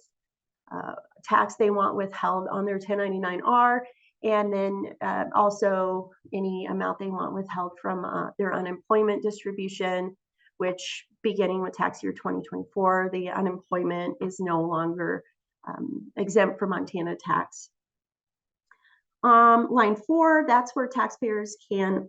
tax they want withheld on their 1099-R, and then also any amount they want withheld from their unemployment distribution, which beginning with tax year 2024, the unemployment is no longer exempt from Montana tax. Line 4, that's where taxpayers can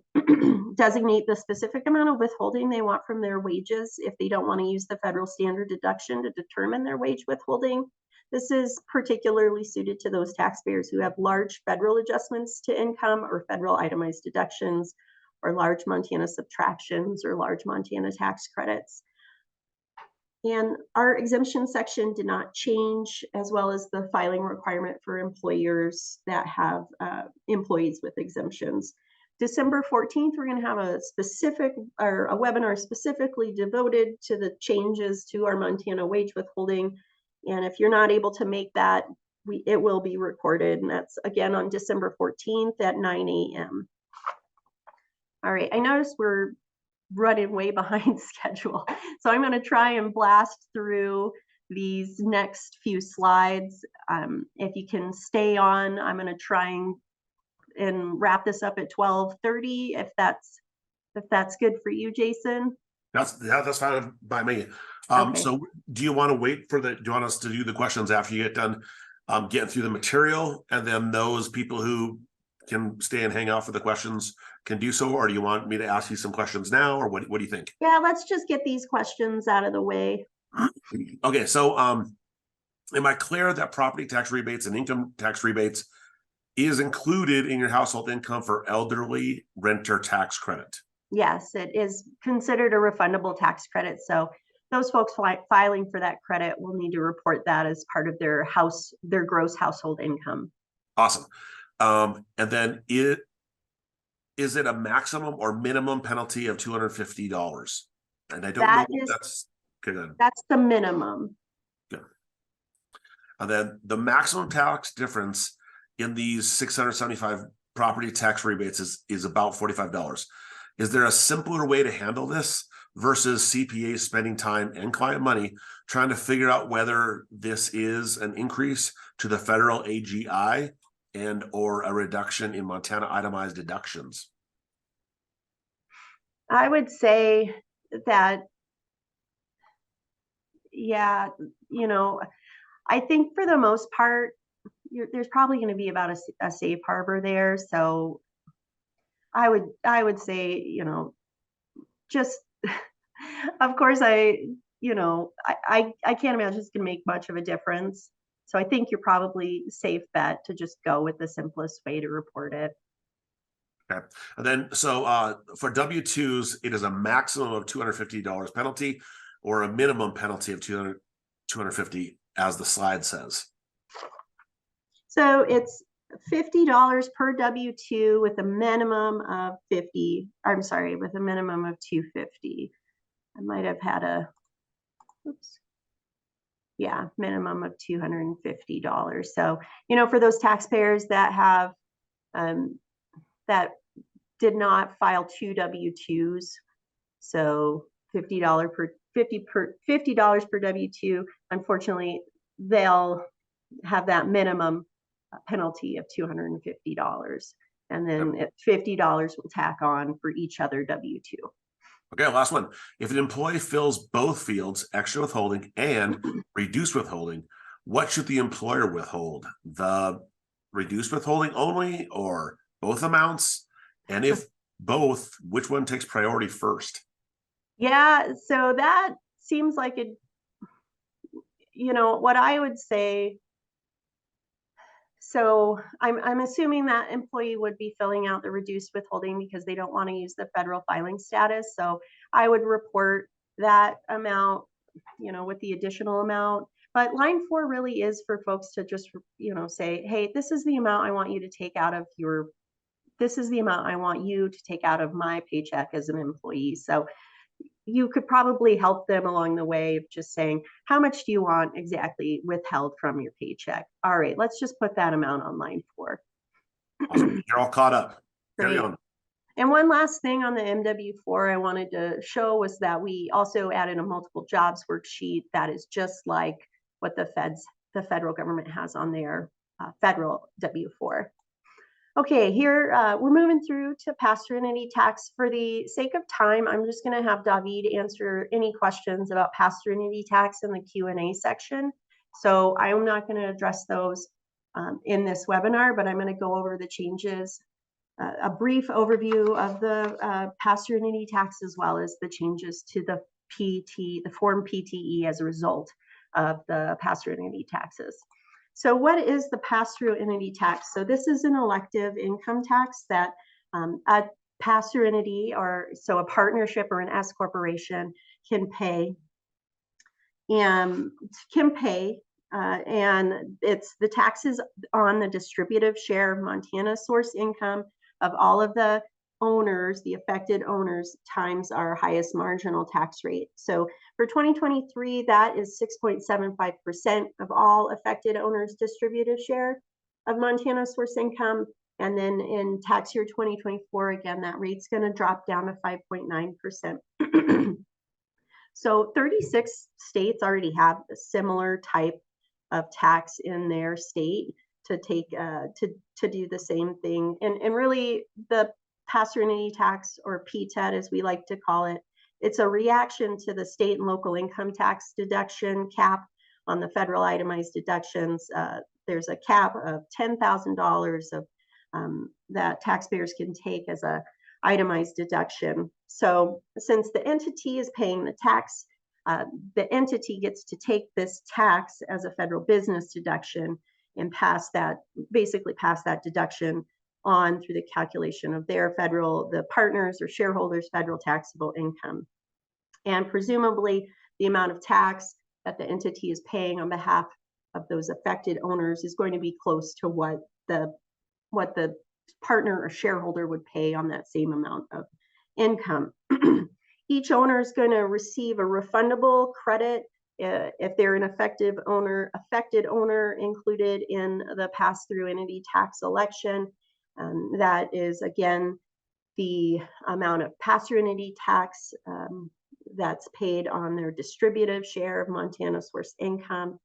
designate the specific amount of withholding they want from their wages if they don't want to use the federal standard deduction to determine their wage withholding. This is particularly suited to those taxpayers who have large federal adjustments to income or federal itemized deductions or large Montana subtractions or large Montana tax credits. And our exemption section did not change, as well as the filing requirement for employers that have employees with exemptions. December 14th, we're going to have a webinar specifically devoted to the changes to our Montana wage withholding. And if you're not able to make that, it will be recorded. And that's again on December 14th at 9 a.m. All right, I noticed we're running way behind schedule. So I'm going to try and blast through these next few slides. If you can stay on, I'm going to try and wrap this up at 12:30 if that's good for you, Jason. That's fine by me. Okay. So do you want to wait do you want us to do the questions after you get done getting through the material, and then those people who can stay and hang out for the questions can do so, or do you want me to ask you some questions now, or what do you think? Yeah, let's just get these questions out of the way. Okay, so am I clear that property tax rebates and income tax rebates is included in your household income for elderly renter tax credit? Yes, it is considered a refundable tax credit. So those folks filing for that credit will need to report that as part of their gross household income. Awesome. And then is it a maximum or minimum penalty of $250? And I don't know if that's good. That's the minimum. Good. And then the maximum tax difference in these 675 property tax rebates is about $45. Is there a simpler way to handle this versus CPA spending time and client money trying to figure out whether this is an increase to the federal AGI and or a reduction in Montana itemized deductions? I would say that, yeah, I think for the most part, there's probably going to be about a safe harbor there. So I would say, just, of course, I can't imagine it's going to make much of a difference. So I think you're probably safe bet to just go with the simplest way to report it. Okay. And then, so for W-2s, it is a maximum of $250 penalty or a minimum penalty of $250, as the slide says. So it's $50 per W-2 with a minimum of with a minimum of $250. I might have had minimum of $250. So, for those taxpayers that have, that did not file 2 W-2s, so $50 per W-2, unfortunately, they'll have that minimum penalty of $250. And then $50 will tack on for each other W-2. Okay, last one. If an employee fills both fields, extra withholding and reduced withholding, what should the employer withhold? The reduced withholding only or both amounts? And if both, which one takes priority first? Yeah, so that seems like it, what I would say. So I'm assuming that employee would be filling out the reduced withholding because they don't want to use the federal filing status. So I would report that amount, with the additional amount. But line 4 really is for folks to just, say, hey, this is the amount I want you to take out of this is the amount I want you to take out of my paycheck as an employee. So you could probably help them along the way of just saying, how much do you want exactly withheld from your paycheck? All right, let's just put that amount on line 4. Awesome. You're all caught up. Carry Great. on. And one last thing on the MW4 I wanted to show was that we also added a multiple jobs worksheet that is just like what the federal government has on their federal W4. Okay, here we're moving through to pass-through entity tax. For the sake of time, I'm just going to have David answer any questions about pass-through entity tax in the Q&A section. So I'm not going to address those in this webinar, but I'm going to go over the changes, a brief overview of the pass-through entity tax, as well as the changes to the Form PTE as a result of the pass-through entity taxes. So what is the pass-through entity tax? So this is an elective income tax that a pass-through entity, or so a partnership or an S corporation, can pay. And it's the taxes on the distributive share of Montana source income of all of the owners, the affected owners, times our highest marginal tax rate. So for 2023, that is 6.75% of all affected owners' distributive share of Montana source income. And then in tax year 2024, again, that rate's going to drop down to 5.9%. So 36 states already have a similar type of tax in their state to take to do the same thing. And really, the pass-through entity tax, or PTET as we like to call it, it's a reaction to the state and local income tax deduction cap on the federal itemized deductions. There's a cap of $10,000 of that taxpayers can take as a itemized deduction. So since the entity is paying the tax, the entity gets to take this tax as a federal business deduction and basically pass that deduction on through the calculation of the partners or shareholders' federal taxable income. And presumably the amount of tax that the entity is paying on behalf of those affected owners is going to be close to what the partner or shareholder would pay on that same amount of income. Each owner is going to receive a refundable credit if they're an affected owner included in the pass-through entity tax election. That is, again, the amount of pass-through entity tax that's paid on their distributive share of Montana source income.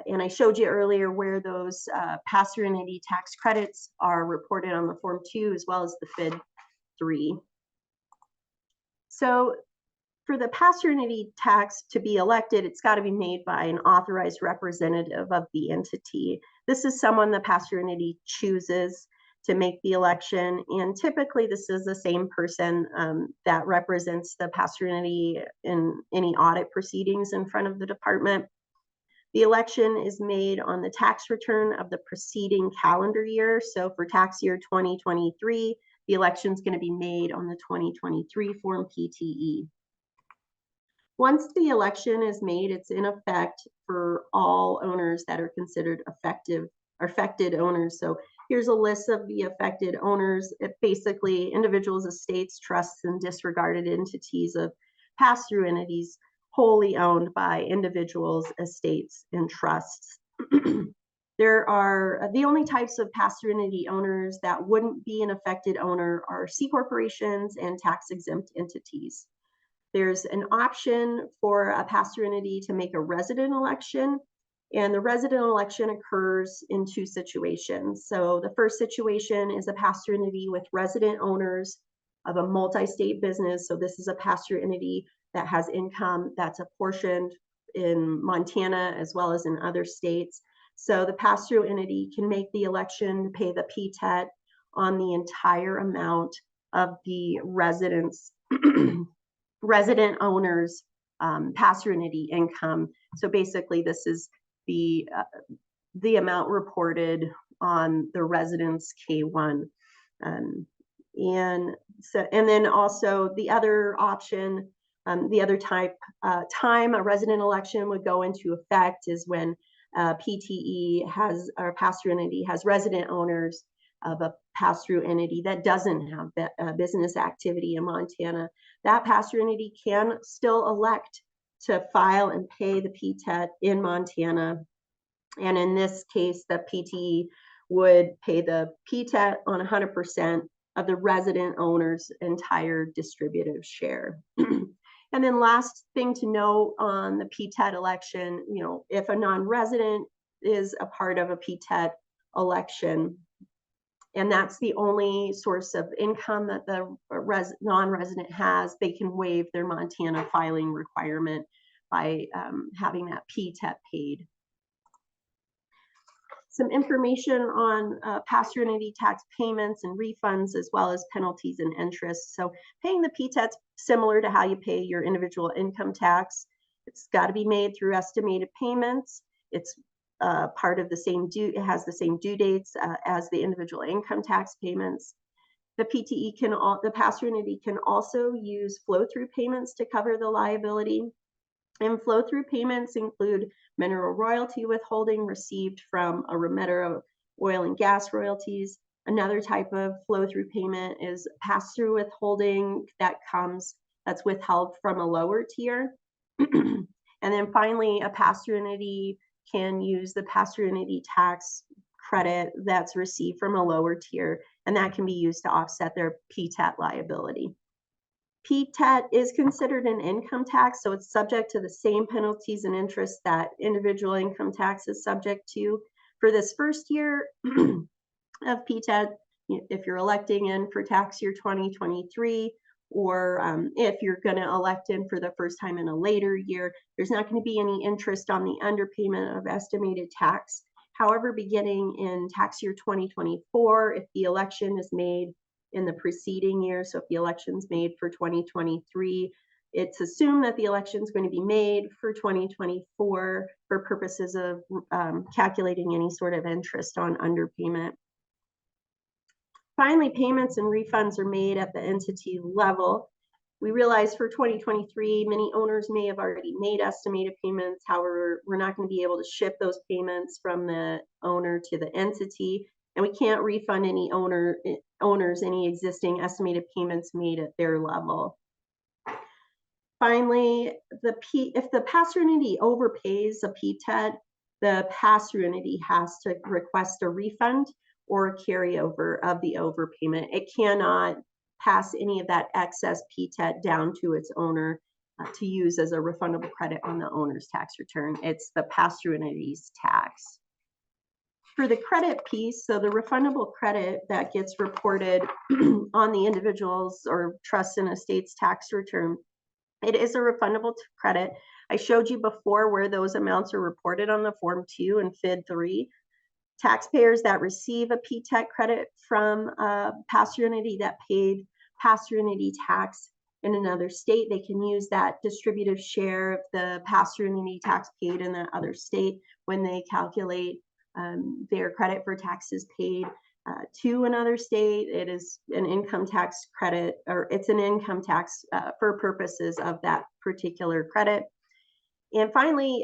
And I showed you earlier where those pass-through entity tax credits are reported on the Form 2 as well as the FID 3. So for the pass-through entity tax to be elected, it's got to be made by an authorized representative of the entity. This is someone the pass-through entity chooses to make the election. And typically this is the same person that represents the pass-through entity in any audit proceedings in front of the department. The election is made on the tax return of the preceding calendar year. So for tax year 2023, the election is going to be made on the 2023 Form PTE. Once the election is made, it's in effect for all owners that are considered affected owners. So here's a list of the affected owners. Basically, individuals, estates, trusts, and disregarded entities of pass-through entities wholly owned by individuals, estates, and trusts. There are the only types of pass-through entity owners that wouldn't be an affected owner are C corporations and tax-exempt entities. There's an option for a pass-through entity to make a resident election. And the resident election occurs in two situations. So the first situation is a pass-through entity with resident owners of a multi-state business. So this is a pass-through entity that has income that's apportioned in Montana as well as in other states. So the pass-through entity can make the election to pay the PTET on the entire amount of the residents, resident owners pass-through entity income. So basically this is the amount reported on the residents K1. And then also the other option, the other time a resident election would go into effect is when PTE has, or pass-through entity has resident owners of a pass-through entity that doesn't have business activity in Montana. That pass-through entity can still elect to file and pay the PTET in Montana. And in this case, the PTE would pay the PTET on 100% of the resident owner's entire distributive share. And then last thing to note on the PTET election, you know, if a non-resident is a part of a PTET election, and that's the only source of income that the non-resident has, they can waive their Montana filing requirement by having that PTET paid. Some information on pass-through entity tax payments and refunds, as well as penalties and interest. So paying the PTET's similar to how you pay your individual income tax. It's got to be made through estimated payments. It's part of the same due, it has the same due dates as the individual income tax payments. The PTE can, the pass-through entity can also use flow-through payments to cover the liability. And flow-through payments include mineral royalty withholding received from a remitter of oil and gas royalties. Another type of flow-through payment is pass-through withholding that's withheld from a lower tier. And then finally, a pass-through entity can use the pass-through entity tax credit that's received from a lower tier, and that can be used to offset their PTET liability. PTET is considered an income tax, so it's subject to the same penalties and interest that individual income tax is subject to. For this first year of PTET, if you're electing in for tax year 2023, or if you're going to elect in for the first time in a later year, there's not going to be any interest on the underpayment of estimated tax. However, beginning in tax year 2024, if the election is made in the preceding year, so if the election's made for 2023, it's assumed that the election is going to be made for 2024 for purposes of calculating any sort of interest on underpayment. Finally, payments and refunds are made at the entity level. We realize for 2023, many owners may have already made estimated payments. However, we're not going to be able to ship those payments from the owner to the entity, and we can't refund any owners any existing estimated payments made at their level. Finally, if the pass-through entity overpays a PTET, the pass-through entity has to request a refund or a carryover of the overpayment. It cannot pass any of that excess PTET down to its owner to use as a refundable credit on the owner's tax return. It's the pass-through entity's tax. For the credit piece, so the refundable credit that gets reported on the individual's or trust and estate's tax return, it is a refundable credit. I showed you before where those amounts are reported on the Form 2 and FID 3. Taxpayers that receive a PTET credit from a pass-through entity that paid pass-through entity tax in another state, they can use that distributive share of the pass-through entity tax paid in that other state when they calculate their credit for taxes paid to another state. It is an income tax credit, or it's an income tax for purposes of that particular credit. And finally,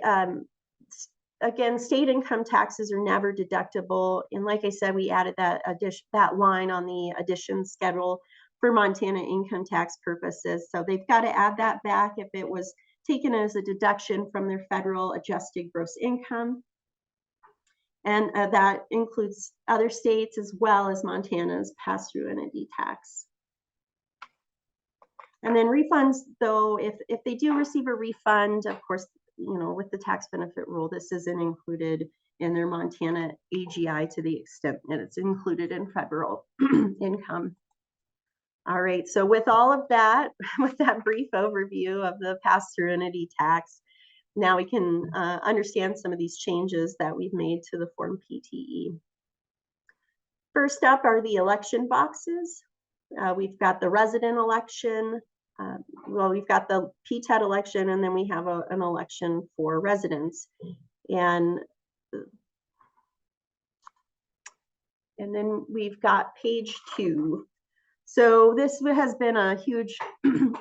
again, state income taxes are never deductible. And like I said, we added that line on the addition schedule for Montana income tax purposes. So they've got to add that back if it was taken as a deduction from their federal adjusted gross income. And that includes other states as well as Montana's pass-through entity tax. And then refunds, though, if they do receive a refund, of course, with the tax benefit rule, this isn't included in their Montana AGI to the extent that it's included in federal income. All right, so with all of that, with that brief overview of the pass-through entity tax, now we can understand some of these changes that we've made to the Form PTE. First up are the election boxes. We've got the resident election. Well, we've got the PTET election, and then we have an election for residents. And then we've got page 2. So this has been a huge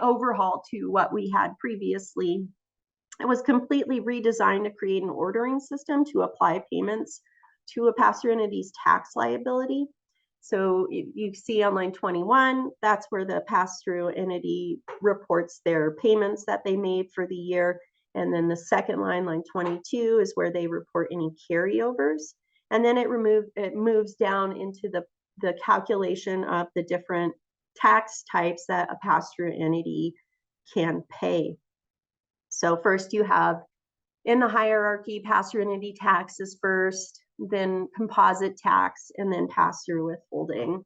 overhaul to what we had previously. It was completely redesigned to create an ordering system to apply payments to a pass-through entity's tax liability. So you see on line 21, that's where the pass-through entity reports their payments that they made for the year. And then the second line, line 22, is where they report any carryovers. And then it moves down into the calculation of the different tax types that a pass-through entity can pay. So first you have, in the hierarchy, pass-through entity tax is first, then composite tax, and then pass-through withholding.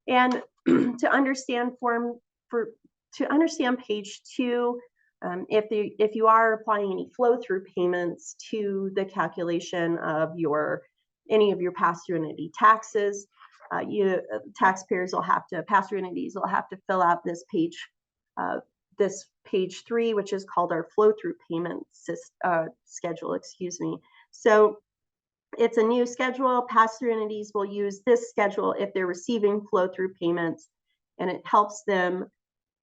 And to understand page 2, if you are applying any flow-through payments to the calculation of any of your pass-through entity taxes, taxpayers will have to, pass-through entities will have to fill out this page 3, which is called our flow-through payment schedule, excuse me. So it's a new schedule. Pass-through entities will use this schedule if they're receiving flow-through payments, and it helps them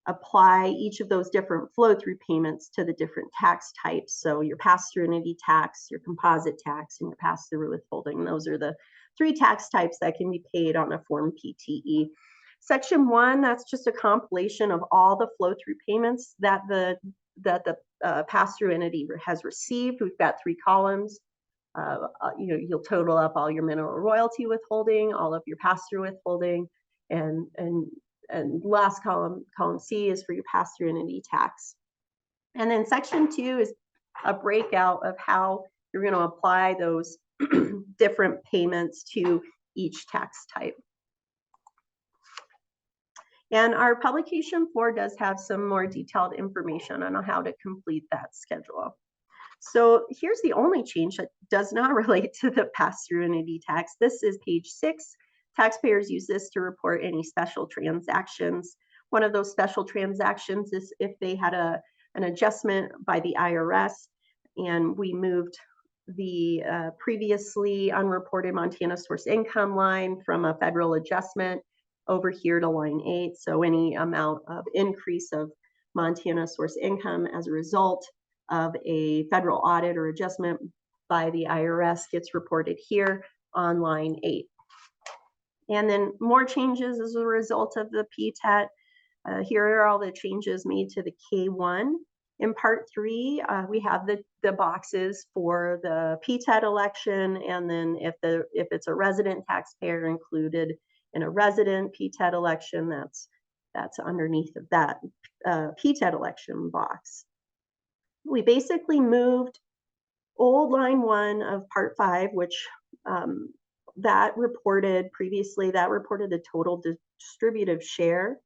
apply each of those different flow-through payments to the different tax types. So your pass-through entity tax, your composite tax, and your pass-through withholding. Those are the 3 tax types that can be paid on a Form PTE. Section 1, that's just a compilation of all the flow-through payments that the pass-through entity has received. We've got 3 columns. You'll total up all your mineral royalty withholding, all of your pass-through withholding, and last column C, is for your pass-through entity tax. And then section 2 is a breakout of how you're going to apply those different payments to each tax type. And our publication 4 does have some more detailed information on how to complete that schedule. So here's the only change that does not relate to the pass-through entity tax. This is page 6. Taxpayers use this to report any special transactions. One of those special transactions is if they had an adjustment by the IRS, and we moved the previously unreported Montana source income line from a federal adjustment over here to line 8. So any amount of increase of Montana source income as a result of a federal audit or adjustment by the IRS gets reported here on line 8. And then more changes as a result of the PTET. Here are all the changes made to the K1. In part 3, we have the boxes for the PTET election, and then if it's a resident taxpayer included in a resident PTET election, that's underneath of that PTET election box. We basically moved old line 1 of part 5, which that reported the total distributive share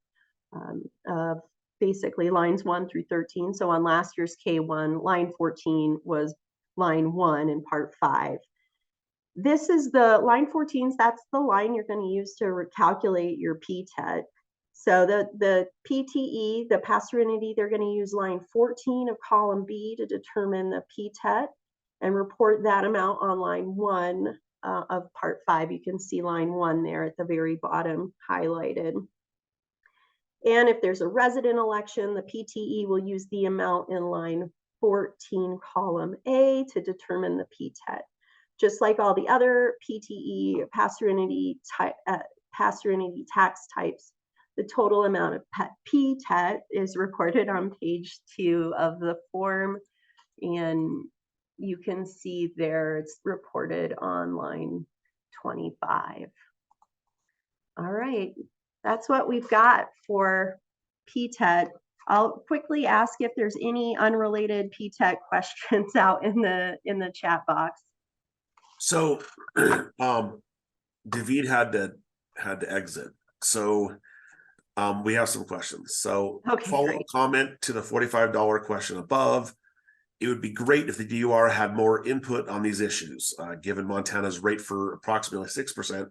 of basically lines 1 through 13. So on last year's K1, line 14 was line 1 in part 5. This is the line 14s, that's the line you're going to use to recalculate your PTET. So the PTE, the pass-through entity, they're going to use line 14 of column B to determine the PTET and report that amount on line 1 of part 5. You can see line 1 there at the very bottom highlighted. And if there's a resident election, the PTE will use the amount in line 14 column A to determine the PTET. Just like all the other PTE, pass-through entity tax types, the total amount of PTET is reported on page 2 of the form, and you can see there it's reported on line 25. All right, that's what we've got for PTET I'll quickly ask if there's any unrelated P-TECH questions out in the chat box. So, David had to exit. So, we have some questions. So, Okay, follow-up great. comment to the $45 question above. It would be great if the DUR had more input on these issues. Given Montana's rate for approximately 6%,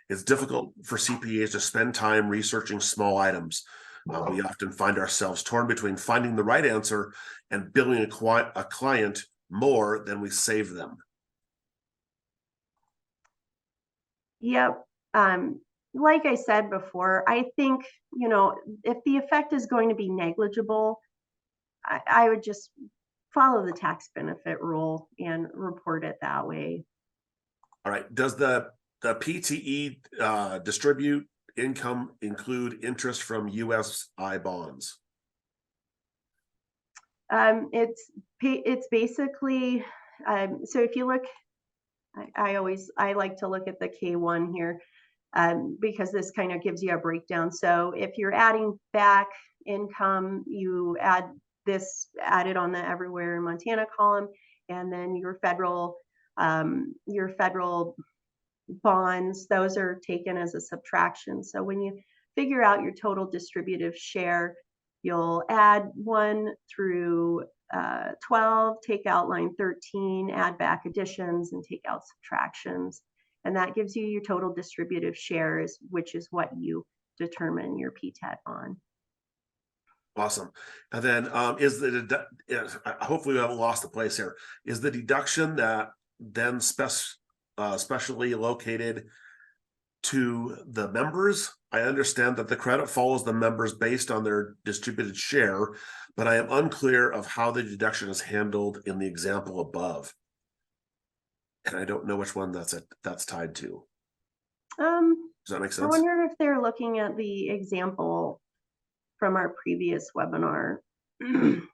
it's difficult for CPAs to spend time researching small items. We often find ourselves torn between finding the right answer and billing a client more than we save them. Yep. Like I said before, I think, if the effect is going to be negligible, I would just follow the tax benefit rule and report it that way. All right. Does the PTE distribute income include interest from USI bonds? It's basically, so if you look, I like to look at the K1 here, because this kind of gives you a breakdown. So if you're adding back income, you add it on the everywhere in Montana column, and then your federal bonds, those are taken as a subtraction. So when you figure out your total distributive share, you'll add 1 through 12, take out line 13, add back additions, and take out subtractions. And that gives you your total distributive shares, which is what you determine your PTET on. Awesome. And then hopefully we haven't lost the place here. Is the deduction that then specially located to the members? I understand that the credit follows the members based on their distributed share, but I am unclear of how the deduction is handled in the example above. And I don't know which one that's tied to. Does that make sense? I wonder if they're looking at the example from our previous webinar. I'm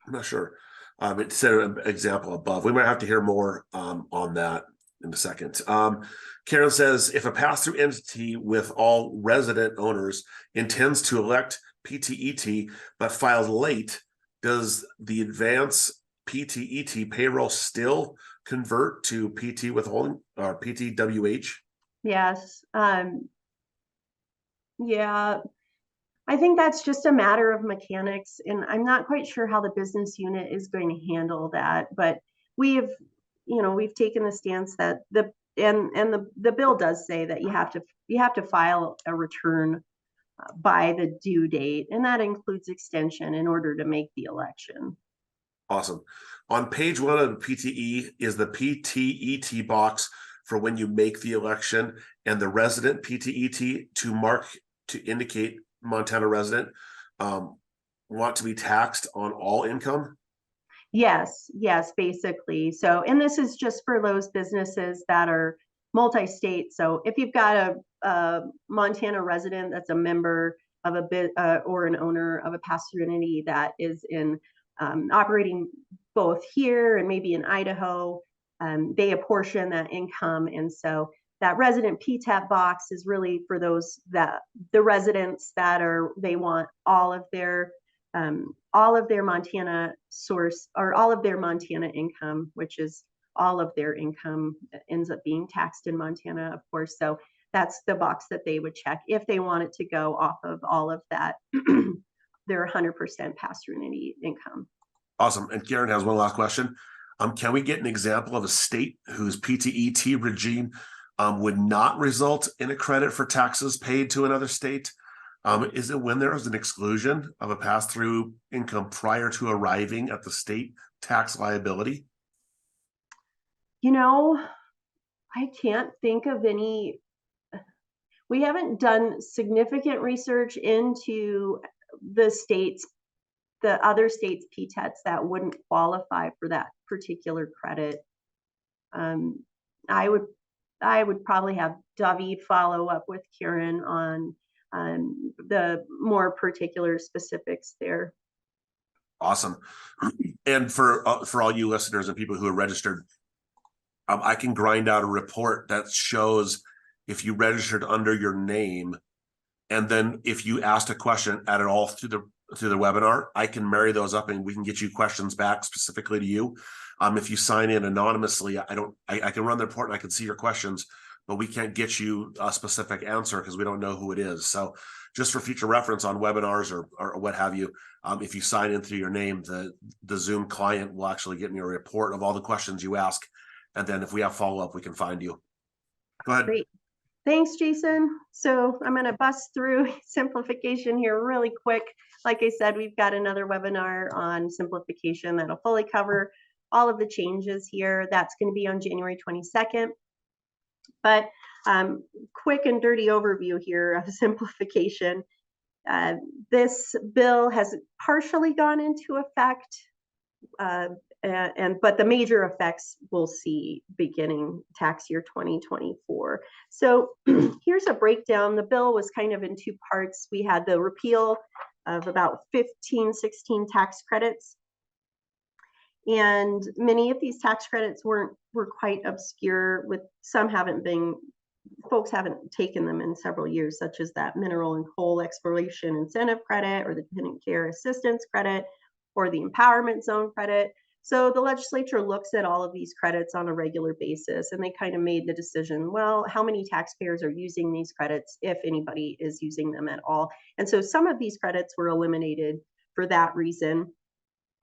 not sure. It said an example above. We might have to hear more on that in a second. Karen says, if a pass-through entity with all resident owners intends to elect PTET but files late, does the advance PTET payroll still convert to PT withholding or PTWH? Yes. Yeah. I think that's just a matter of mechanics, and I'm not quite sure how the business unit is going to handle that. But we've taken the stance that the bill does say that you have to file a return by the due date, and that includes extension in order to make the election. Awesome. On page 1 of the PTE is the PTET box for when you make the election, and the resident PTET to indicate Montana resident want to be taxed on all income? Yes, basically. So, and this is just for those businesses that are multi-state. So if you've got a Montana resident that's a member of or an owner of a pass-through entity that is in operating both here and maybe in Idaho, they apportion that income. And so that resident PTAP box is really for the residents that they want all of their Montana source, or all of their Montana income, which is all of their income ends up being taxed in Montana, of course. So that's the box that they would check if they want it to go off of all of that, their 100% pass-through entity income. Awesome. And Karen has one last question. Can we get an example of a state whose PTET regime would not result in a credit for taxes paid to another state? Is it when there is an exclusion of a pass-through income prior to arriving at the state tax liability? I can't think of any. We haven't done significant research into the other states' PTETs that wouldn't qualify for that particular credit. I would probably have David follow up with Karen on the more particular specifics there. Awesome. And for all you listeners and people who are registered, I can grind out a report that shows if you registered under your name, and then if you asked a question, add it all through the webinar. I can marry those up and we can get you questions back specifically to you. If you sign in anonymously, I can run the report and I can see your questions, but we can't get you a specific answer because we don't know who it is. So just for future reference on webinars or what have you, if you sign in through your name, the Zoom client will actually get me a report of all the questions you ask. And then if we have follow-up, we can find you. Go ahead. Great. Thanks, Jason. So I'm going to bust through simplification here really quick. Like I said, we've got another webinar on simplification that'll fully cover all of the changes here. That's going to be on January 22nd. But quick and dirty overview here of simplification. This bill has partially gone into effect, but the major effects we'll see beginning tax year 2024. So here's a breakdown. The bill was kind of in two parts. We had the repeal of about 16 tax credits. And many of these tax credits were quite obscure, with some folks haven't taken them in several years, such as that mineral and coal exploration incentive credit, or the dependent care assistance credit, or the empowerment zone credit. So the legislature looks at all of these credits on a regular basis, and they kind of made the decision, well, how many taxpayers are using these credits, if anybody is using them at all? And so some of these credits were eliminated for that reason.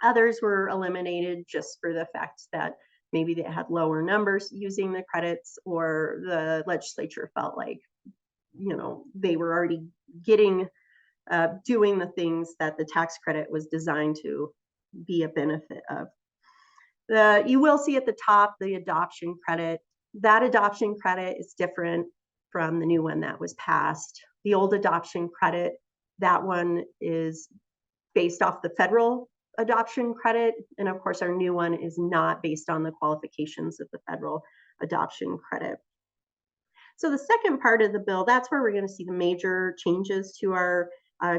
Others were eliminated just for the fact that maybe they had lower numbers using the credits, or the legislature felt like, they were already doing the things that the tax credit was designed to be a benefit of. You will see at the top the adoption credit. That adoption credit is different from the new one that was passed. The old adoption credit, that one is based off the federal adoption credit. And of course, our new one is not based on the qualifications of the federal adoption credit. So the second part of the bill, that's where we're going to see the major changes to our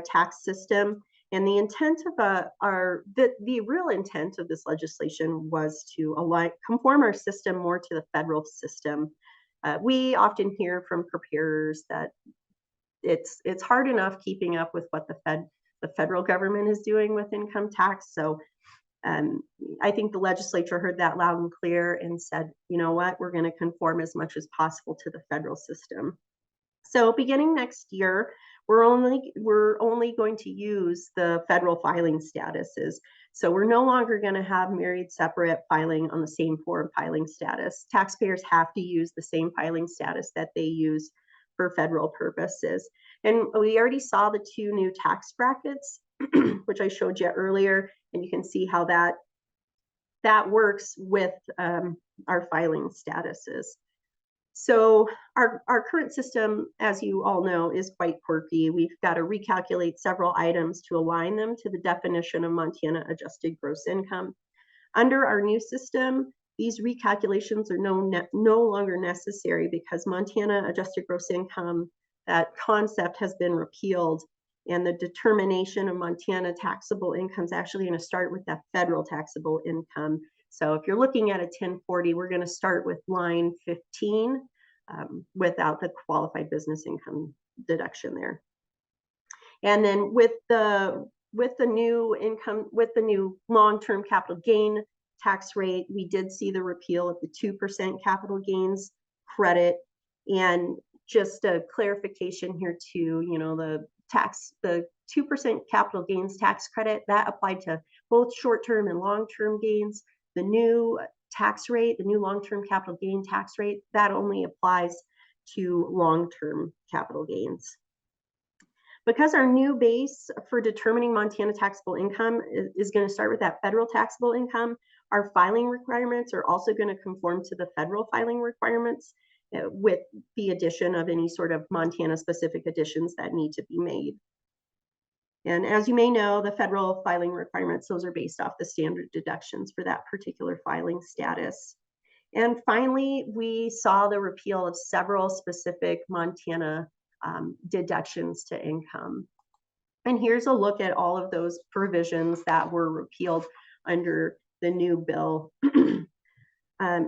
tax system. And the intent of the real intent of this legislation was to conform our system more to the federal system. We often hear from preparers that it's hard enough keeping up with what the federal government is doing with income tax. So I think the legislature heard that loud and clear and said, you know what, we're going to conform as much as possible to the federal system. So beginning next year, we're only going to use the federal filing statuses. So we're no longer going to have myriad separate filing on the same form filing status. Taxpayers have to use the same filing status that they use for federal purposes. And we already saw the two new tax brackets, which I showed you earlier, and you can see how that works with our filing statuses. So our current system, as you all know, is quite quirky. We've got to recalculate several items to align them to the definition of Montana adjusted gross income. Under our new system, these recalculations are no longer necessary because Montana adjusted gross income, that concept has been repealed, and the determination of Montana taxable income is actually going to start with that federal taxable income. So if you're looking at a 1040, we're going to start with line 15 without the qualified business income deduction there. And then with the new long-term capital gain tax rate, we did see the repeal of the 2% capital gains credit. And just a clarification here too, the 2% capital gains tax credit, that applied to both short-term and long-term gains. The new tax rate, the new long-term capital gain tax rate, that only applies to long-term capital gains. Because our new base for determining Montana taxable income is going to start with that federal taxable income, our filing requirements are also going to conform to the federal filing requirements with the addition of any sort of Montana-specific additions that need to be made. And as you may know, the federal filing requirements, those are based off the standard deductions for that particular filing status. And finally, we saw the repeal of several specific Montana deductions to income. And here's a look at all of those provisions that were repealed under the new bill.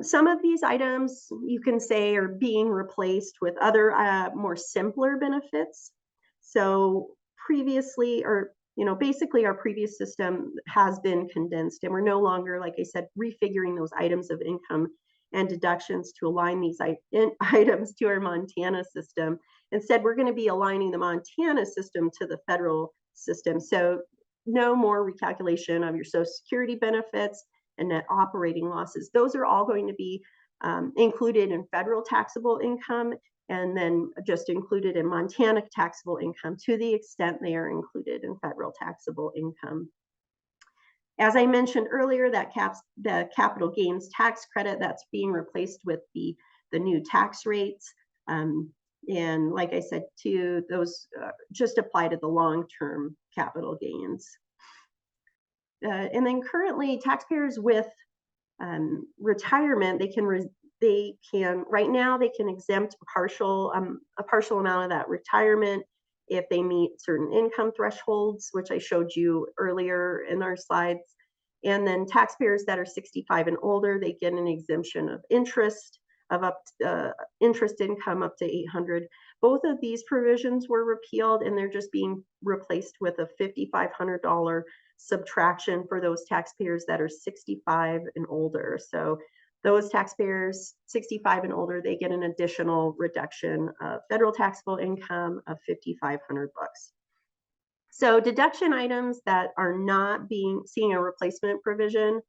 Some of these items you can say are being replaced with other more simpler benefits. So previously, or basically our previous system has been condensed, and we're no longer, like I said, refiguring those items of income and deductions to align these items to our Montana system. Instead, we're going to be aligning the Montana system to the federal system. So no more recalculation of your Social Security benefits and net operating losses. Those are all going to be included in federal taxable income, and then just included in Montana taxable income to the extent they are included in federal taxable income. As I mentioned earlier, the capital gains tax credit, that's being replaced with the new tax rates. And like I said, too, those just apply to the long-term capital gains. And then currently, taxpayers with retirement, right now they can exempt a partial amount of that retirement if they meet certain income thresholds, which I showed you earlier in our slides. And then taxpayers that are 65 and older, they get an exemption of interest interest income up to $800. Both of these provisions were repealed, and they're just being replaced with a $5,500 subtraction for those taxpayers that are 65 and older. So those taxpayers 65 and older, they get an additional reduction of federal taxable income of $5,500. So deduction items that are not seeing a replacement provision,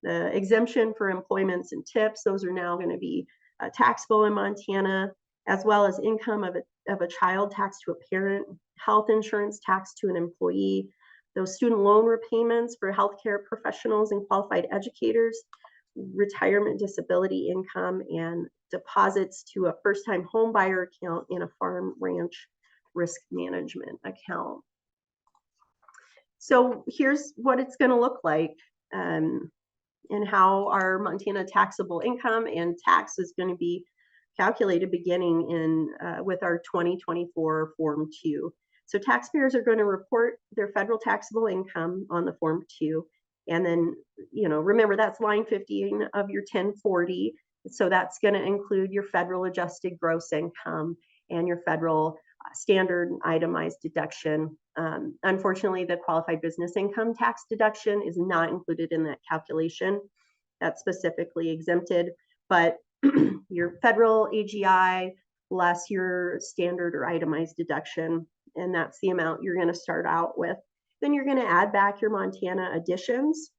the exemption for employments and tips, those are now going to be taxable in Montana, as well as income of a child tax to a parent, health insurance tax to an employee, those student loan repayments for healthcare professionals and qualified educators, retirement disability income, and deposits to a first-time home buyer account in a farm ranch risk management account. So here's what it's going to look like, and how our Montana taxable income and tax is going to be calculated beginning with our 2024 Form 2. So taxpayers are going to report their federal taxable income on the Form 2. And then, remember, that's line 15 of your 1040. So that's going to include your federal adjusted gross income and your federal standard itemized deduction. Unfortunately, the qualified business income tax deduction is not included in that calculation. That's specifically exempted, but your federal AGI less your standard or itemized deduction, and that's the amount you're going to start out with. Then you're going to add back your Montana additions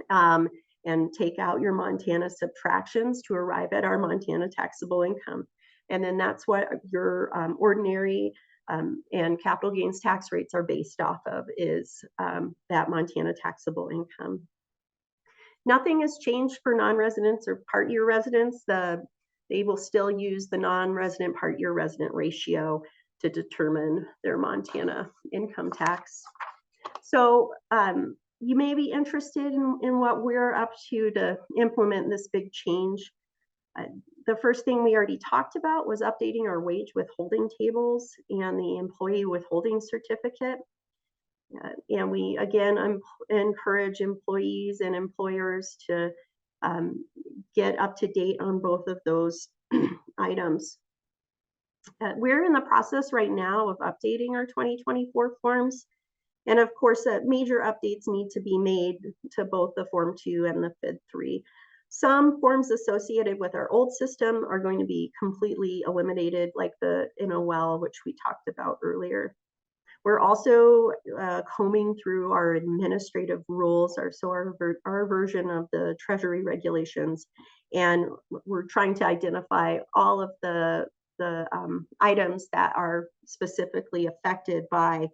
and take out your Montana subtractions to arrive at our Montana taxable income. And then that's what your ordinary and capital gains tax rates are based off of, is that Montana taxable income. Nothing has changed for non-residents or part-year residents. They will still use the non-resident part-year resident ratio to determine their Montana income tax. So you may be interested in what we're up to implement this big change. The first thing we already talked about was updating our wage withholding tables and the employee withholding certificate. And we, again, encourage employees and employers to get up to date on both of those items. We're in the process right now of updating our 2024 forms. And of course, major updates need to be made to both the Form 2 and the FID 3. Some forms associated with our old system are going to be completely eliminated, like the NOL, which we talked about earlier. We're also combing through our administrative rules, our version of the Treasury regulations, and we're trying to identify all of the items that are specifically affected by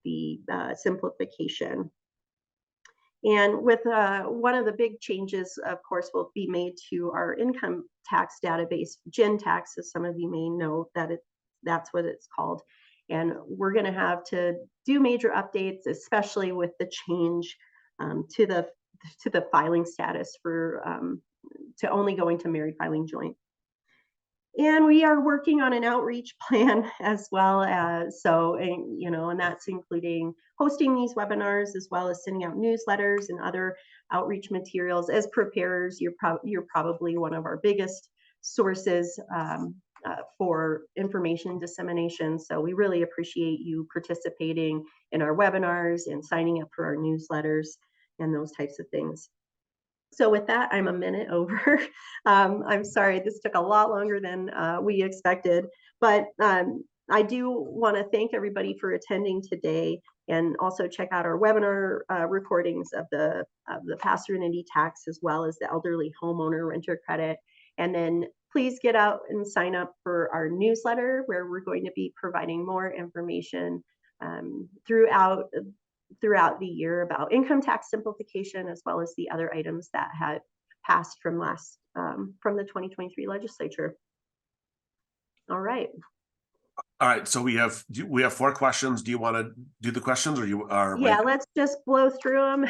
the simplification. And with one of the big changes, of course, will be made to our income tax database, GenTax, as some of you may know that's what it's called. And we're going to have to do major updates, especially with the change to the filing status to only going to married filing joint. And we are working on an outreach plan as well as, and that's including hosting these webinars, as well as sending out newsletters and other outreach materials. As preparers, you're probably one of our biggest sources for information dissemination. So we really appreciate you participating in our webinars and signing up for our newsletters and those types of things. So with that, I'm a minute over. I'm sorry, this took a lot longer than we expected, but I do want to thank everybody for attending today, and also check out our webinar recordings of the past serenity tax, as well as the elderly homeowner renter credit. And then please get out and sign up for our newsletter, where we're going to be providing more information throughout the year about income tax simplification, as well as the other items that had passed from from the 2023 legislature. All right. All right, so we have 4 questions. Do you want to do the questions, or you are? Yeah, let's just blow through them.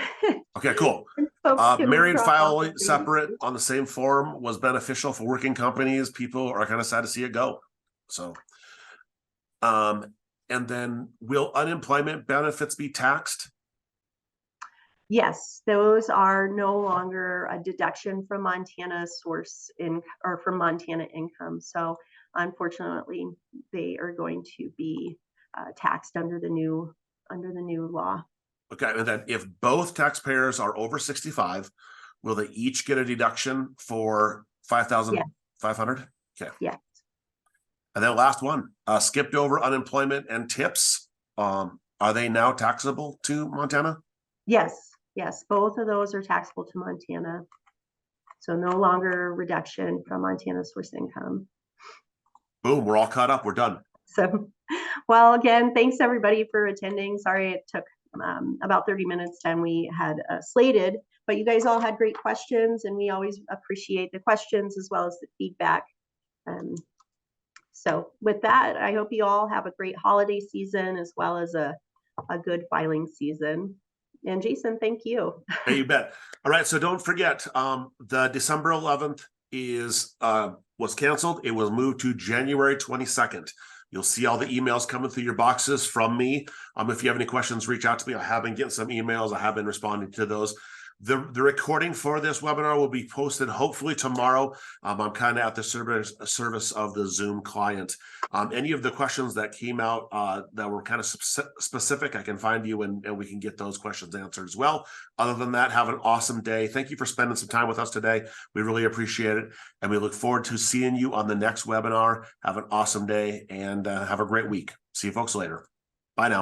Okay, cool. Married file separate on the same form was beneficial for working companies. People are kind of sad to see it go. So, and then will unemployment benefits be taxed? Yes, those are no longer a deduction from Montana source or from Montana income. So unfortunately, they are going to be taxed under the new law. Okay, and then if both taxpayers are over 65, will they each get a deduction for 5,500? Okay. Yes. And then last one, skipped over unemployment and tips. Are they now taxable to Montana? Yes, both of those are taxable to Montana. So no longer reduction from Montana source income. Boom, we're all caught up. We're done. So, well, again, thanks everybody for attending. Sorry it took about 30 minutes than we had slated, but you guys all had great questions, and we always appreciate the questions as well as the feedback. So with that, I hope you all have a great holiday season, as well as a good filing season. And Jason, thank you. Hey, you bet. All right, so don't forget, the December 11th was canceled. It was moved to January 22nd. You'll see all the emails coming through your boxes from me. If you have any questions, reach out to me. I have been getting some emails. I have been responding to those. The recording for this webinar will be posted hopefully tomorrow. I'm kind of at the service of the Zoom client. Any of the questions that came out that were kind of specific, I can find you and we can get those questions answered as well. Other than that, have an awesome day. Thank you for spending some time with us today. We really appreciate it. And we look forward to seeing you on the next webinar. Have an awesome day and have a great week. See you folks later. Bye now.